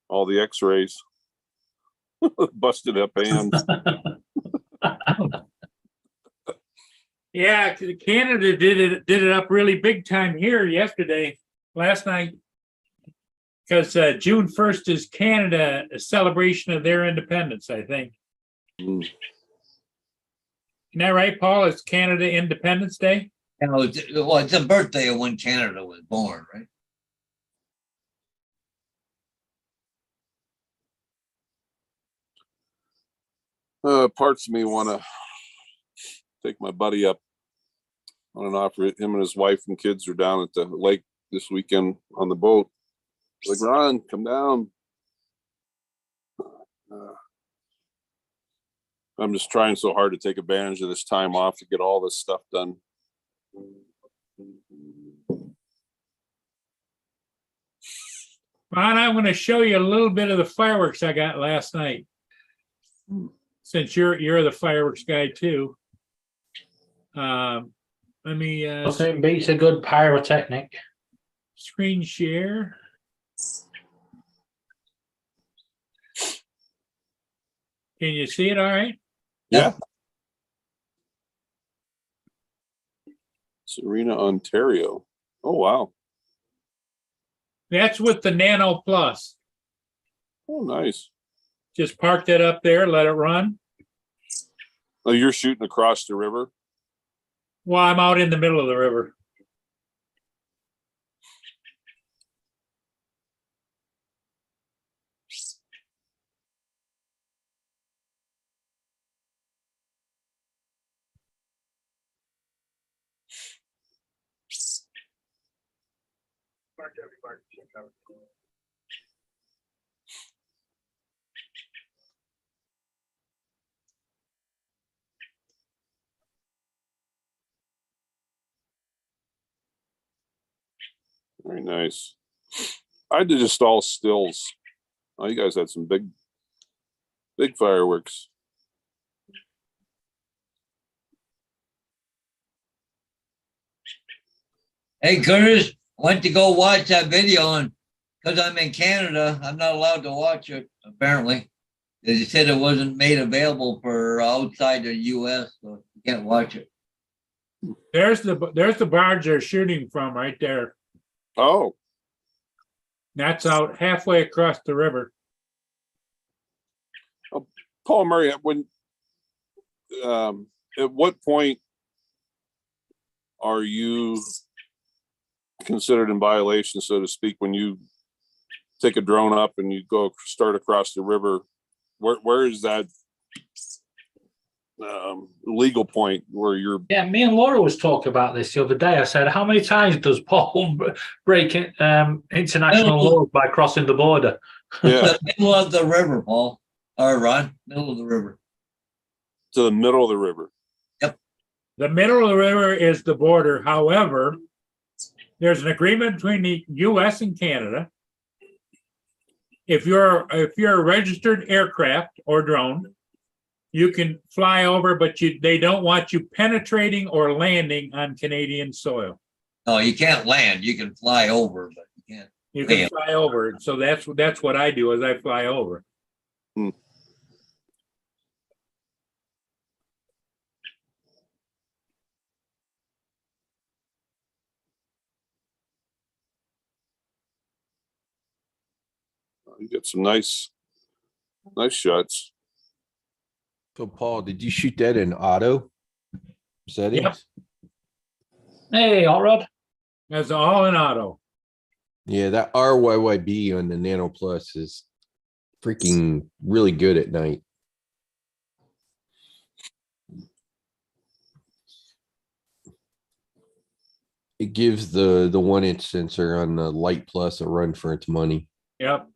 All the X-rays, busted up hands. Yeah, Canada did it up really big time here last night. Because June 1st is Canada, a celebration of their independence, I think. Mm. Isn't that right, Paul? It's Canada Independence Day? It's the birthday of when Canada was born, right? Parts of me want to take my buddy up on an offer. Him and his wife and kids are down at the lake this weekend on the boat. Like, Ron, come down. I'm just trying so hard to take advantage of this time off to get all this stuff done. Ron, I'm going to show you a little bit of the fireworks I got last night. Since you're the fireworks guy too. Let me Nothing beats a good pyrotechnic. screen share. Can you see it all right? Yeah. Serena, Ontario. Oh, wow. That's with the Nano Plus. Oh, nice. Just park that up there, let it run. Oh, you're shooting across the river? Well, I'm out in the middle of the river. Very nice. I did just all stills. Oh, you guys had some big fireworks. Hey, Curtis, went to go watch that video, and because I'm in Canada, I'm not allowed to watch it, apparently. They said it wasn't made available for outside the US, so you can't watch it. There's the barge they're shooting from right there. Oh, That's out halfway across the river. Paul Murray, when at what point are you considered in violation, so to speak, when you take a drone up and you go start across the river? Where is that legal point where you're? Yeah, me and Laura was talking about this the other day. I said, how many times does Paul break international laws by crossing the border? Yeah, The middle of the river, Paul, or Ron, middle of the river. to the middle of the river. The middle of the river is the border. However, there's an agreement between the US and Canada. If you're a registered aircraft or drone, you can fly over, but they don't want you penetrating or landing on Canadian soil. No, you can't land. You can fly over, but you can't. You can Yeah. fly over. So that's what I do is I fly over. You get some nice shots. So Paul, did you shoot that in auto settings? Yep. Hey, all right. That's all in auto. Yeah, that RYYB on the Nano Plus is freaking really good at night. It gives the 1-inch sensor on the Light Plus a run for its money. Yep.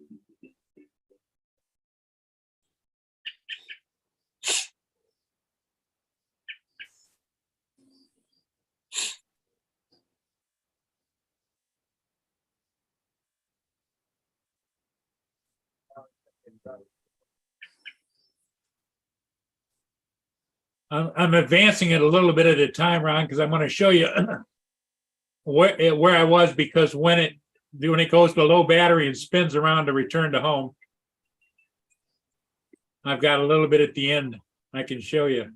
I'm advancing it a little bit at a time, Ron, because I'm going to show you where I was, because when it goes to low battery and spins around to return to home, I've got a little bit at the end I can show you.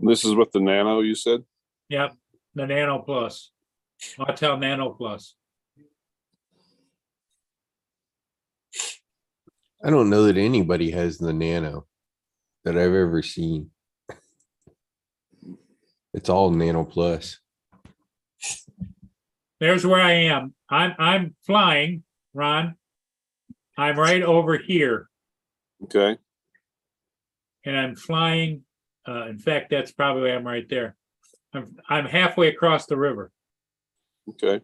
This is what the Nano you said? Yep, the Nano Plus, Autel Nano Plus. I don't know that anybody has the Nano that I've ever seen. It's all Nano Plus. There's where I am. I'm flying, Ron. I'm right over here, Okay. and I'm flying. In fact, that's probably I'm right there. I'm halfway across the river. Okay.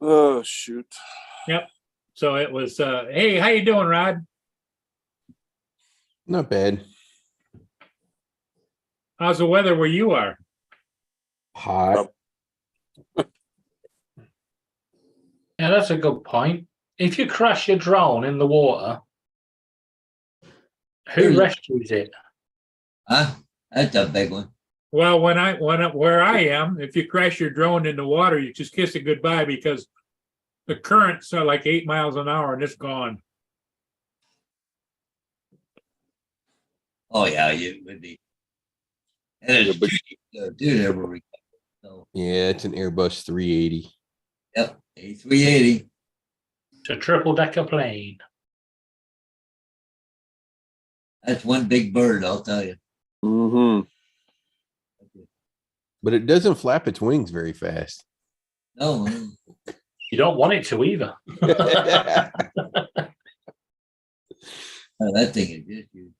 Oh, shoot. Yep. So it was. Hey, how you doing, Rod? Not bad. How's the weather where you are? Hot. Yeah, that's a good point. If you crash your drone in the water, who rescues it? Huh? That's a big one. Well, where I am, if you crash your drone in the water, you just kiss it goodbye, because the currents are like 8 miles an hour and it's gone. Oh yeah, you would be. And it's Yeah, but- cheap to do that every. So Yeah, it's an Airbus 380. yep, A380. It's a triple-decker plane. That's one big bird, I'll tell you. Mm-hmm. But it doesn't flap its wings very fast. No, You don't want it to either. that thing is just huge.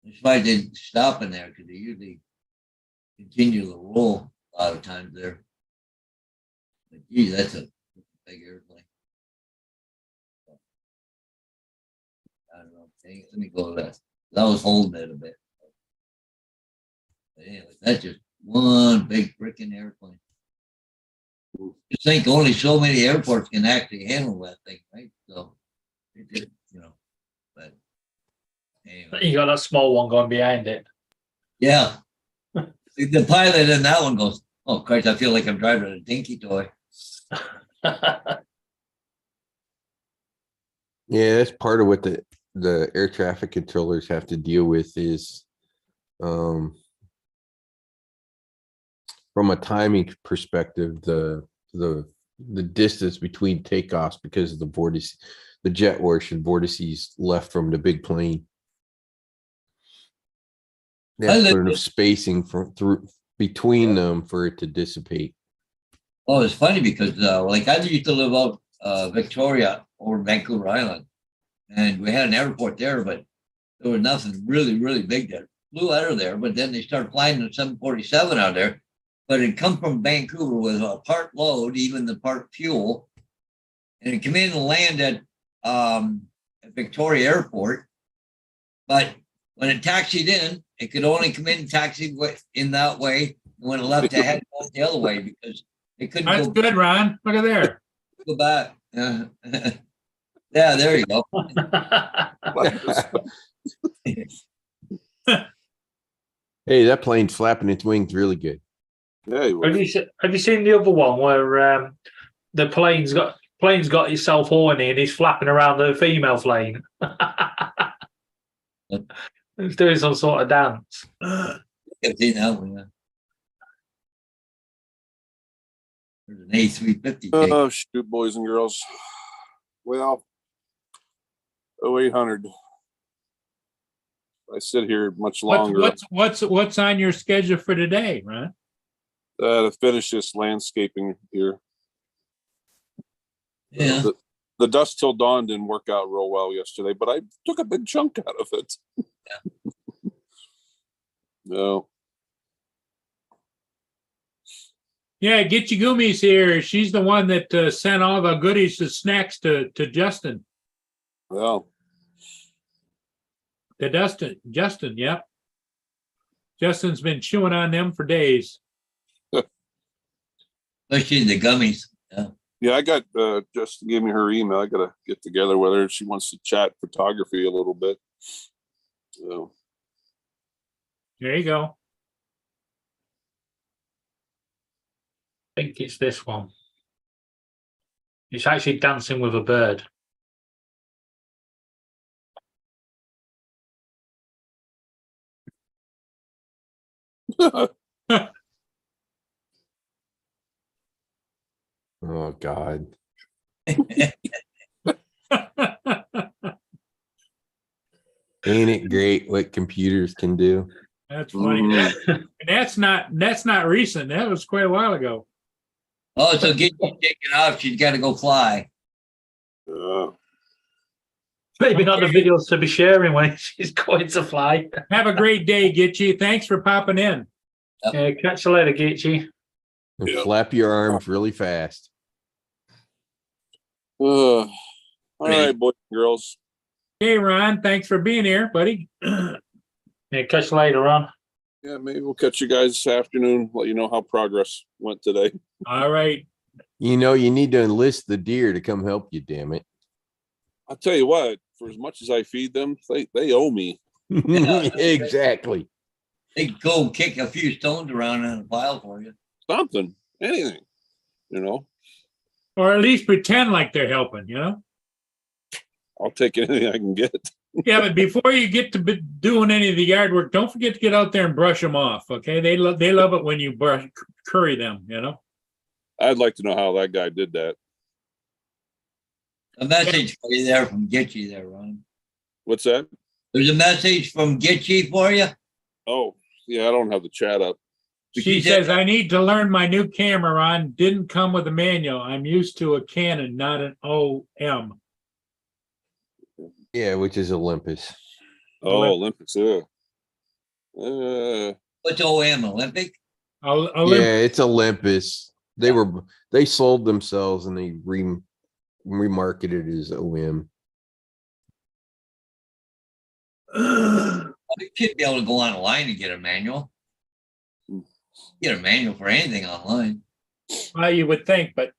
That's why I didn't stop in there, because they usually continue to roll a lot of times there. But gee, that's a big airplane. I don't know. Dang it, let me go to that. I was holding it a bit. But anyway, that's just one big freaking airplane. You think only so many airports can actually handle that thing, right? So, it just, but anyway. You got that small one going behind it. Yeah. The pilot in that one goes, oh, Christ, I feel like I'm driving a dinky toy. Yeah, that's part of what the air traffic controllers have to deal with is from a timing perspective, the distance between takeoffs because of the vortice, the jet wash and vortices left from the big plane. They have to put enough spacing through between them for it to dissipate. Well, it's funny because like I used to live out Victoria over Vancouver Island, and we had an airport there, but there was nothing really big there. Flew out of there, but then they started flying the 747 out there. But it come from Vancouver with a part load, even the part fuel, and it came in and land at Victoria Airport. But when it taxied in, it could only come in and taxi in that way. When it left, it had to go the other way because it couldn't That's go, good, Ron. Look at there. go back. Yeah, there you go. Hey, that plane's flapping its wings really good. Yeah, he Have was. you seen the other one where the plane's got itself horny and he's flapping around the female plane? He's doing some sort of dance. I've seen that one. Yeah. There's an A350. Oh, shoot, boys and girls. Well, 0800. I sit here much longer What's on your schedule for today, Ron? to finish this landscaping here. Yeah. The dust till dawn didn't work out real well yesterday, but I took a big chunk out of it. No. Yeah, Get Your Goomies here. She's the one that sent all the goodies, the snacks to Justin. Well, To Justin, yep. Justin's been chewing on them for days. Especially the gummies. Yeah. yeah, I got just gave me her email. I gotta get together with her. She wants to chat photography a little bit. So There you go. I think it's this one. It's actually dancing with a bird. Oh God. Ain't it great what computers can do? That's funny. And that's not recent. That was quite a while ago. Oh, so get you taken off. She's got to go fly. Maybe not the videos to be sharing when she's going to fly. Have a great day, Gitchy. Thanks for popping in. Catch you later, Gitchy. And Yeah. flap your arms really fast. all right, boys and girls. Hey, Ron, thanks for being here, buddy. Yeah, catch you later on. Yeah, maybe we'll catch you guys this afternoon. Let you know how progress went today. All right. You know, you need to enlist the deer to come help you, damn it. I'll tell you what, for as much as I feed them, they owe me. Exactly. They go kick a few stones around in a pile for you. Something, anything, you know. Or at least pretend like they're helping, you know? I'll take anything I can get. Yeah, but before you get to be doing any of the yard work, don't forget to get out there and brush them off, okay? They love it when you curry them, you know? I'd like to know how that guy did that. A message for you there from Gitchy there, Ron. What's that? There's a message from Gitchy for you. Oh, yeah, I don't have the chat up. She says, I need to learn my new camera, Ron. Didn't come with a manual. I'm used to a Canon, not an OM. Yeah, which is Olympus. Oh, Olympics, yeah. What's OM, Olympic? Yeah, it's Olympus. They sold themselves and they remarketed it as OM. You should be able to go online and get a manual. Get a manual for anything online. Well, you would think, but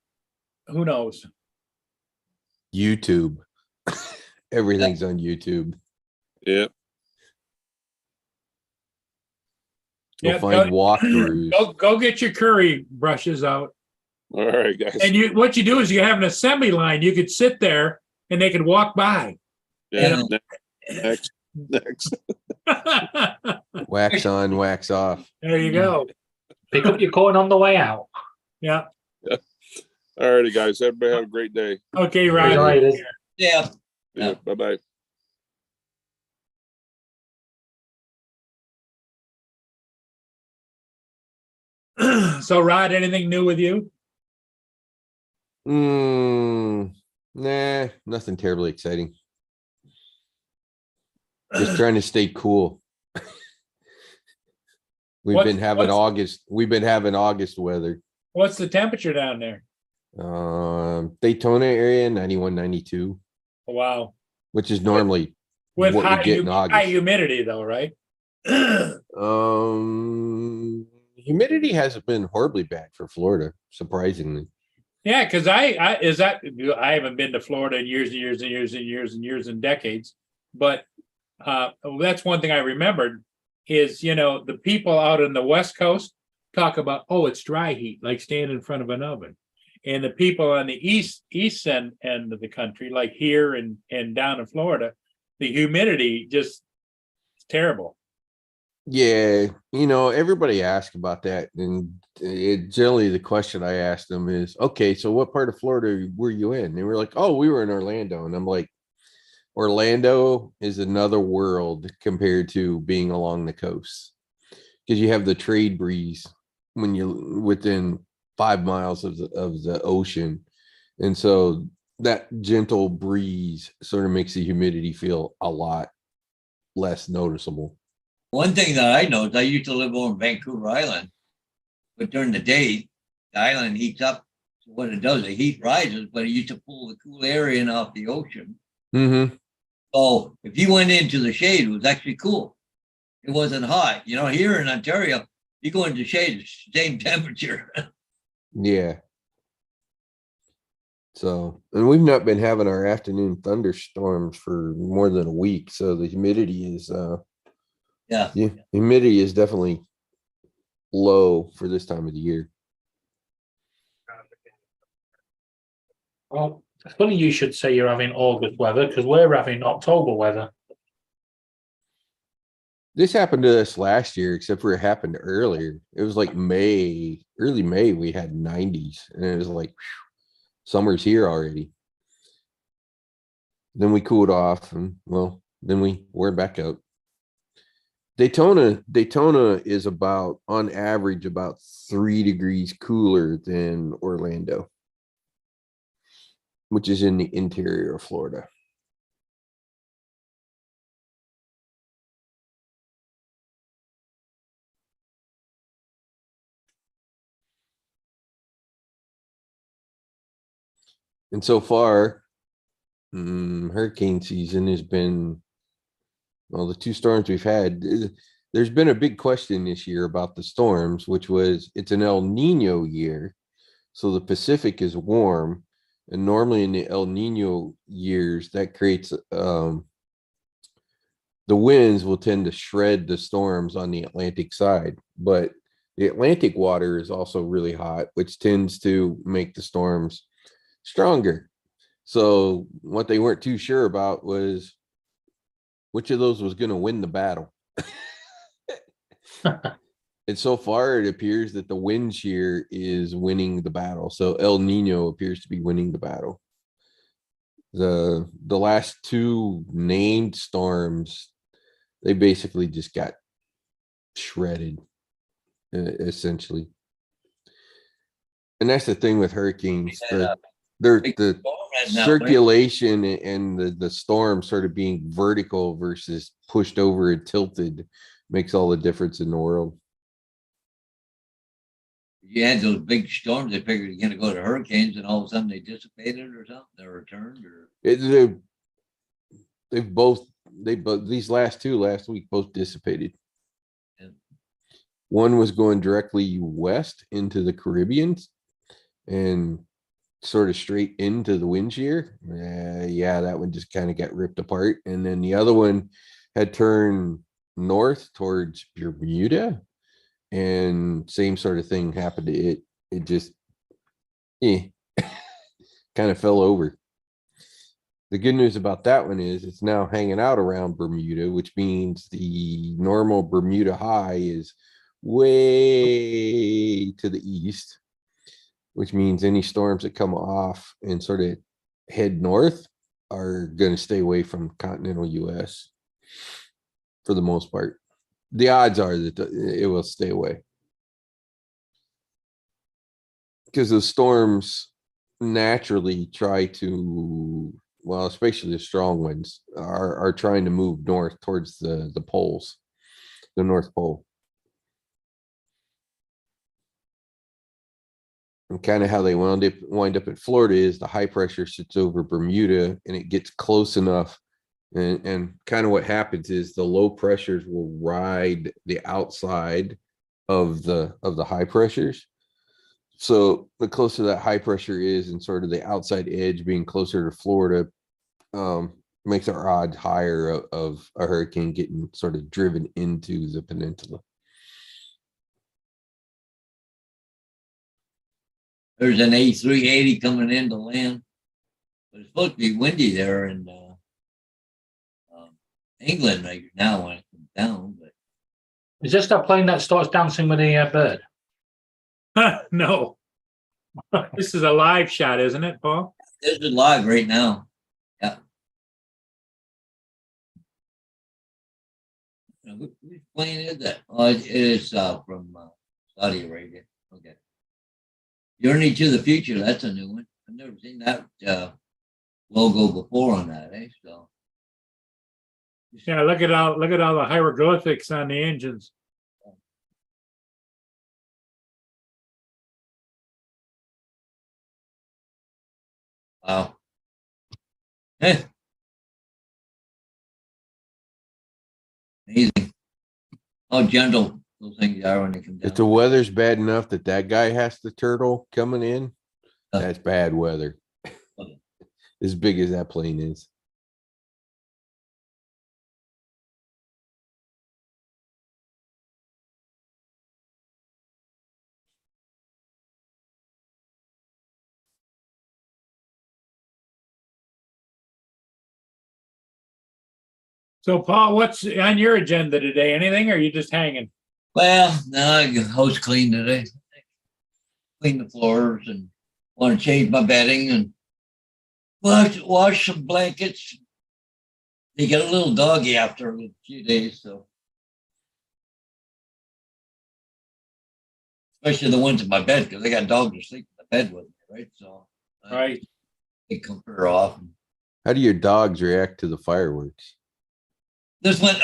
who knows? YouTube. Everything's on YouTube. Yeah. You'll Yeah, find walkthroughs. Go get your curry brushes out. All right, guys. And what you do is you have an assembly line. You could sit there and they could walk by. Yeah, Yeah. next. Wax on, wax off. There you go. Pick up your coin on the way out. Yeah. All righty, guys. Everybody have a great day. Okay, See you Rod. later. Yeah. Yeah, bye-bye. So, Rod, anything new with you? Nah, nothing terribly exciting. Just trying to stay cool. We've What's- been having what's- August weather. What's the temperature down there? Daytona area 91, 92, Wow. which is normally With what high, we get in high August. humidity, though, right? Humidity hasn't been horribly bad for Florida, surprisingly. Yeah, because I haven't been to Florida in years and years and years and years and years and decades, but that's one thing I remembered is the people out in the West Coast talk about, oh, it's dry heat, like standing in front of an oven, and the people on the east end of the country, like here and down in Florida, the humidity just is terrible. Yeah, everybody asks about that, and generally the question I ask them is, okay, so what part of Florida were you in? And they were like, oh, we were in Orlando, and I'm like, Orlando is another world compared to being along the coast, because you have the trade breeze when you're within 5 miles of the ocean, and so that gentle breeze sort of makes the humidity feel a lot less noticeable. One thing that I know is I used to live on Vancouver Island, but during the day, the island heats up. So what it does, the heat rises, but it used to pull the cool air in off the ocean. Mm-hmm. So if you went into the shade, it was actually cool. It wasn't hot. Here in Ontario, you go into shade, it's the same temperature. Yeah. So, and we've not been having our afternoon thunderstorms for more than a week. So the humidity is, Yeah. humidity is definitely low for this time of the year. Well, it's funny you should say you're having August weather because we're having October weather. This happened to us last year, except for it happened earlier. It was like early May, we had 90s, and it was like, whew, summer's here already. Then we cooled off, and then we're back out. Daytona is on average about 3 degrees cooler than Orlando, which is in the interior of Florida. And so far, hurricane season has been, well, the 2 storms we've had, there's been a big question this year about the storms, which was it's an El Nino year. So the Pacific is warm. And normally in the El Nino years, that creates, the winds will tend to shred the storms on the Atlantic side. But the Atlantic water is also really hot, which tends to make the storms stronger. So what they weren't too sure about was which of those was going to win the battle. And so far it appears that the wind shear is winning the battle. So El Nino appears to be winning the battle. The last 2 named storms, they basically just got shredded, essentially. And that's the thing with hurricanes. The circulation and the storm sort of being vertical versus pushed over and tilted makes all the difference in the world. You had those big storms, they figured you're going to go to hurricanes, and all of a sudden they dissipated or something, they returned, or These last 2 last week both dissipated. Yeah. One was going directly west into the Caribbean and sort of straight into the wind shear. Yeah, that one just kind of got ripped apart. And then the other one had turned north towards Bermuda, and same sort of thing happened to it. It just kind of fell over. The good news about that one is it's now hanging out around Bermuda, which means the normal Bermuda high is way to the east, which means any storms that come off and sort of head north are going to stay away from continental US for the most part. The odds are that it will stay away. Because the storms naturally try to, well, especially the strong winds are trying to move north towards the poles, the North Pole. And kind of how they wind up in Florida is the high pressure sits over Bermuda and it gets close enough. And kind of what happens is the low pressures will ride the outside of the high pressures. So the closer that high pressure is and sort of the outside edge being closer to Florida makes our odds higher of a hurricane getting sort of driven into the peninsula. There's an A380 coming into land. But it's supposed to be windy there in England right now when it comes down. But Is this that plane that starts dancing with the bird? No. This is a live shot, isn't it, Paul? this is live right now. Yeah. Which plane is that? Oh, it is from Saudi Arabia. Okay. Journey to the Future. That's a new one. I've never seen that logo before on that, eh? So. Yeah, look at all the hieroglyphics on the engines. Wow. Eh. Amazing. How gentle those things are when they come down. If the weather's bad enough that guy has the turtle coming in, that's bad weather. Okay. As big as that plane is. So, Paul, what's on your agenda today? Anything, or are you just hanging? Well, now I got house clean today. Clean the floors and want to change my bedding and wash some blankets. They get a little doggy after a few days, so. Especially the ones in my bed, because I got dogs to sleep in the bed with me, right? So. Right. They come her off. How do your dogs react to the fireworks? This one,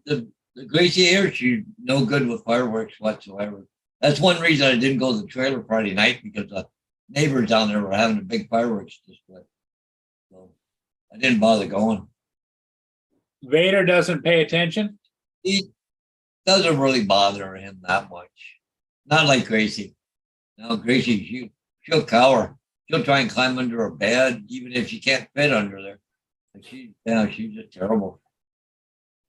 the Gracie here, she's no good with fireworks whatsoever. That's one reason I didn't go to the trailer Friday night, because the neighbors down there were having a big fireworks display. So I didn't bother going. Vader doesn't pay attention. He doesn't really bother him that much. Not like Gracie. No, Gracie, she'll cower. She'll try and climb under a bed, even if she can't fit under there. But she's just terrible.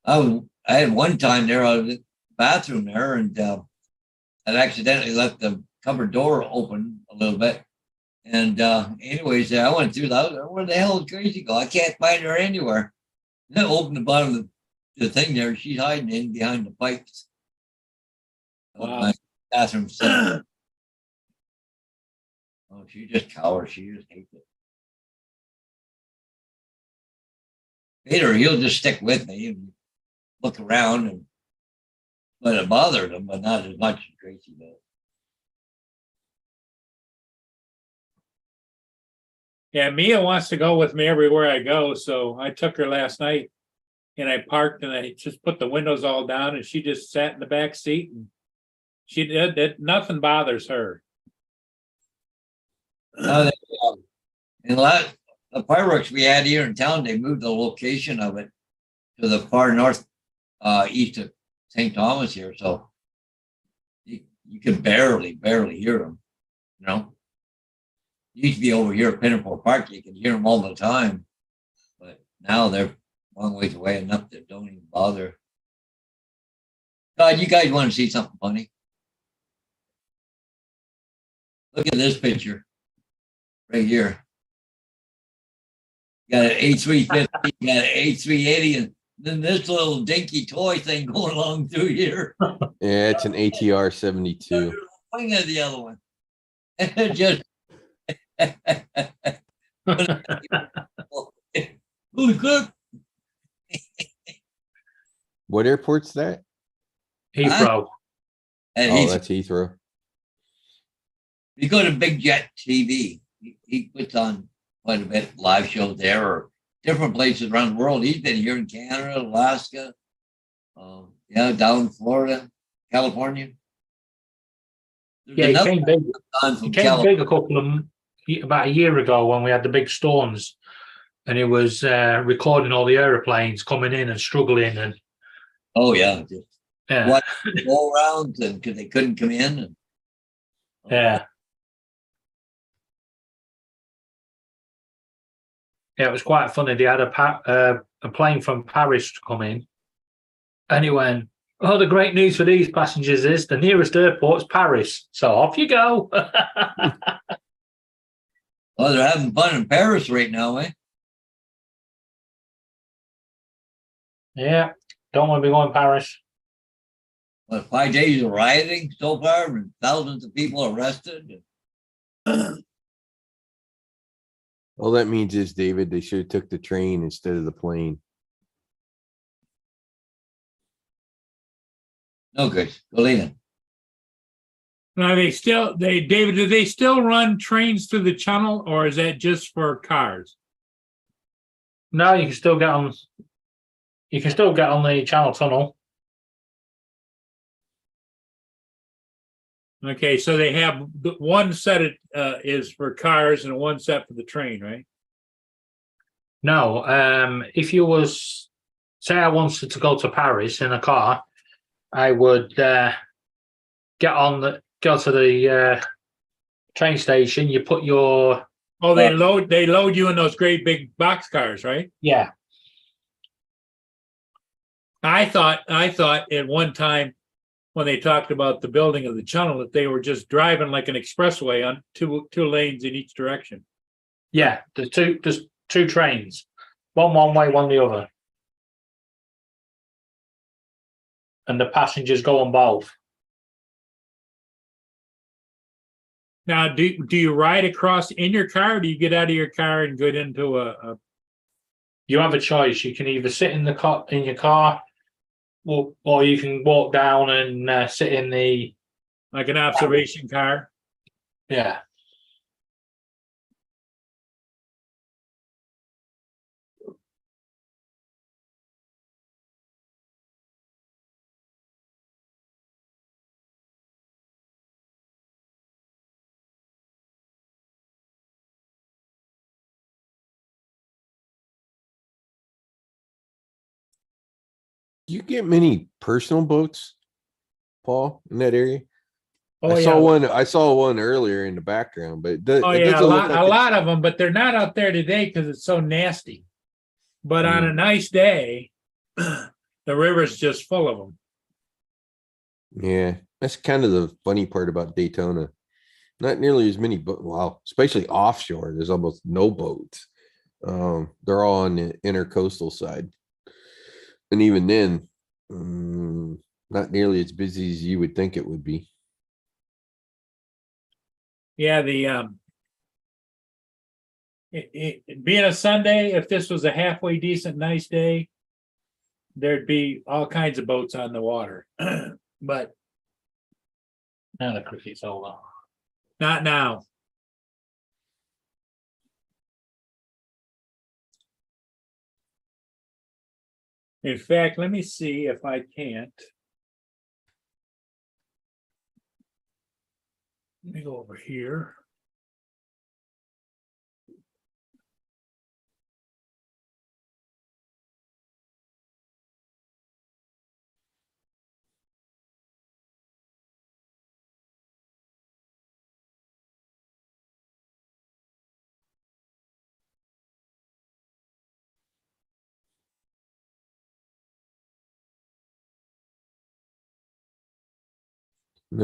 I had one time there, I was in the bathroom there, and I accidentally left the cupboard door open a little bit. And anyways, I went through that. Where the hell is Gracie go? I can't find her anywhere. Then I opened the bottom of the thing there. She's hiding in behind the pipes. Wow. My bathroom set. Oh, she just cowers. She just hates it. Peter, he'll just stick with me and look around, but it bothered him, but not as much as Gracie does. Yeah, Mia wants to go with me everywhere I go, so I took her last night and I parked and I just put the windows all down and she just sat in the back seat and she did nothing bothers her. And the fireworks we had here in town, they moved the location of it to the far north east of St. Thomas here, so you could barely hear them. You know, you used to be over here at Pinnacle Park, you could hear them all the time, but now they're a long ways away enough that don't even bother. God, you guys want to see something funny? Look at this picture right here. got an A350, got an A380, and then this little dinky toy thing going along through here. Yeah, it's an ATR 72. Wing of the other one. And just holy crap. What airport's that? Heathrow. And Oh, that's Heathrow. you go to Big Jet TV. He puts on quite a bit live shows there or different places around the world. He's been here in Canada, Alaska, yeah, down in Florida, California. There's Yeah, he another came big. guy He from came California. big a couple of about a year ago when we had the big storms, and he was recording all the aeroplanes coming in and struggling, and Oh yeah, just yeah, what go around and because they couldn't come in. And, yeah. Yeah, it was quite funny. They had a plane from Paris to come in, and he went, "Oh, the great news for these passengers is the nearest airport's Paris, so off you go." Well, they're having fun in Paris right now, eh? Yeah, don't want to be going to Paris. What, 5 days of rioting so far and thousands of people arrested. All that means is, David, they should have took the train instead of the plane. No good. Galena. Now David, do they still run trains through the channel or is that just for cars? No, you can still get on. You can still get on the Channel Tunnel. Okay, so they have the one set is for cars and one set for the train, right? No, if you was, say I wanted to go to Paris in a car, I would go to the train station. You put your Oh, they load you in those great big box cars, right? yeah. I thought at one time when they talked about the building of the channel that they were just driving like an expressway on two lanes in each direction. Yeah, there's two trains, one way, one the other, and the passengers go on both. Now, do you ride across in your car, or do you get out of your car and get into a You have a choice. You can either sit in the car in your car, or you can walk down and sit in the like an observation car? yeah. Do you get many personal boats, Paul, in that area? Oh, I yeah. saw one. I saw one earlier in the background, but Oh it yeah, doesn't look like a lot of them, but they're not out there today because it's so nasty. But on a nice day, the river's just full of them. Yeah, that's kind of the funny part about Daytona. Not nearly as many, but wow, especially offshore. There's almost no boats. They're all on the intercoastal side, and even then, not nearly as busy as you would think it would be. Yeah, being a Sunday, if this was a halfway decent, nice day, there'd be all kinds of boats on the water. But Now the cricket's over. not now. In fact, let me see if I can't. Let me go over here.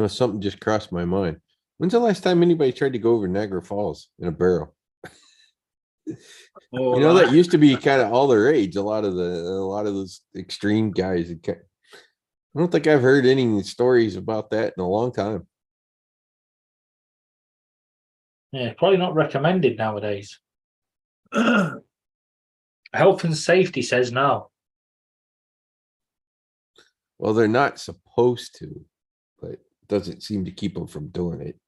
Something just crossed my mind. When's the last time anybody tried to go over Niagara Falls in a barrel? Oh, You know, that used to be kind of all the rage. A lot of those extreme guys. I don't think I've heard any stories about that in a long time. Yeah, probably not recommended nowadays. Health and safety says no. Well, they're not supposed to, but it doesn't seem to keep them from doing it.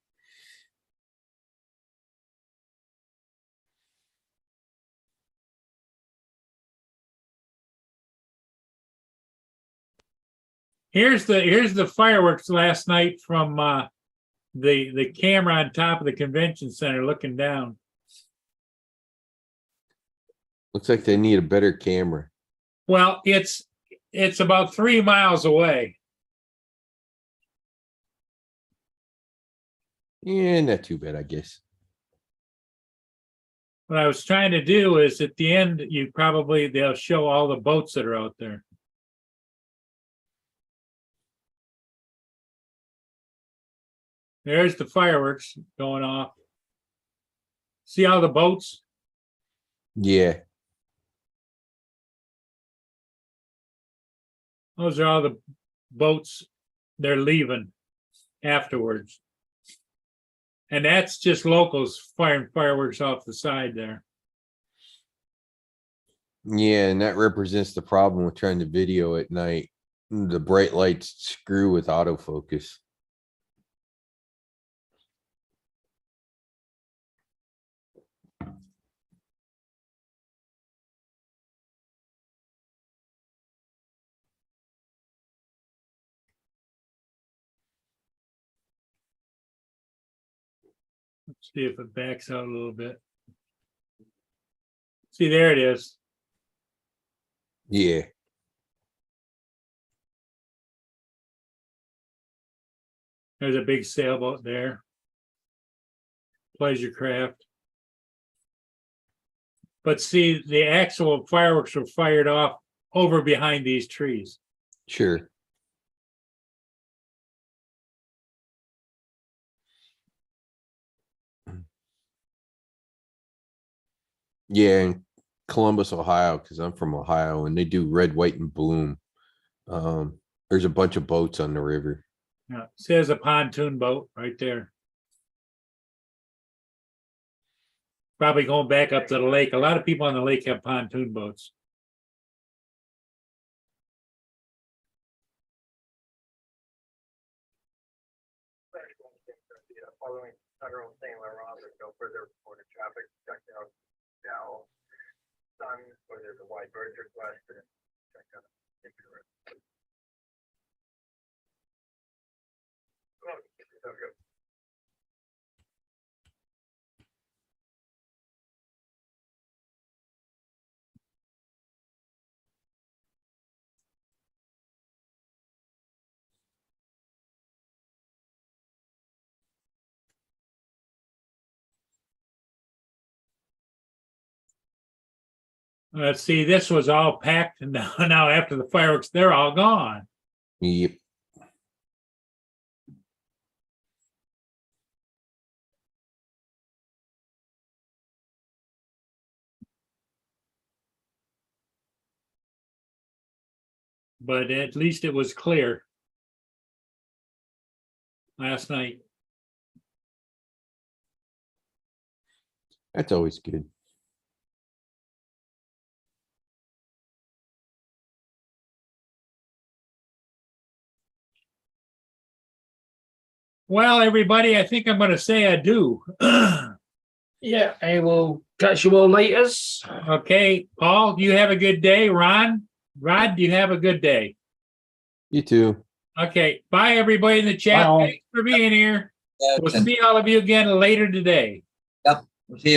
here's the fireworks last night from the camera on top of the convention center looking down. Looks like they need a better camera. Well, it's about 3 miles away. Yeah, not too bad, I guess. What I was trying to do is at the end, they'll show all the boats that are out there. There's the fireworks going off. See all the boats? Yeah. Those are all the boats they're leaving afterwards. And that's just locals firing fireworks off the side there. Yeah, and that represents the problem with trying to video at night. The bright lights screw with autofocus. Let's see if it backs out a little bit. See, there it is. Yeah. There's a big sailboat there. Pleasure craft. But see, the actual fireworks were fired off over behind these trees. Sure. Yeah, in Columbus, Ohio, because I'm from Ohio, and they do red, white, and bloom. There's a bunch of boats on the river. Yeah, says a pontoon boat right there. Probably going back up to the lake. A lot of people on the lake have pontoon boats. Following Federal St. Laurent, there's no further reported traffic. Check out Dow Sun, where there's a wide berth request. And check out Let's see, this was all packed, and now after the fireworks, they're all gone. Yep. But at least it was clear last night. That's always good. Well, everybody, I think I'm going to say adieu. Yeah, I will catch you all later. Okay, Paul, you have a good day. Rod, you have a good day. You too. Okay, bye, everybody in the chat. Bye all. Thanks for being here. Yeah, We'll see all of you again later today. We'll see you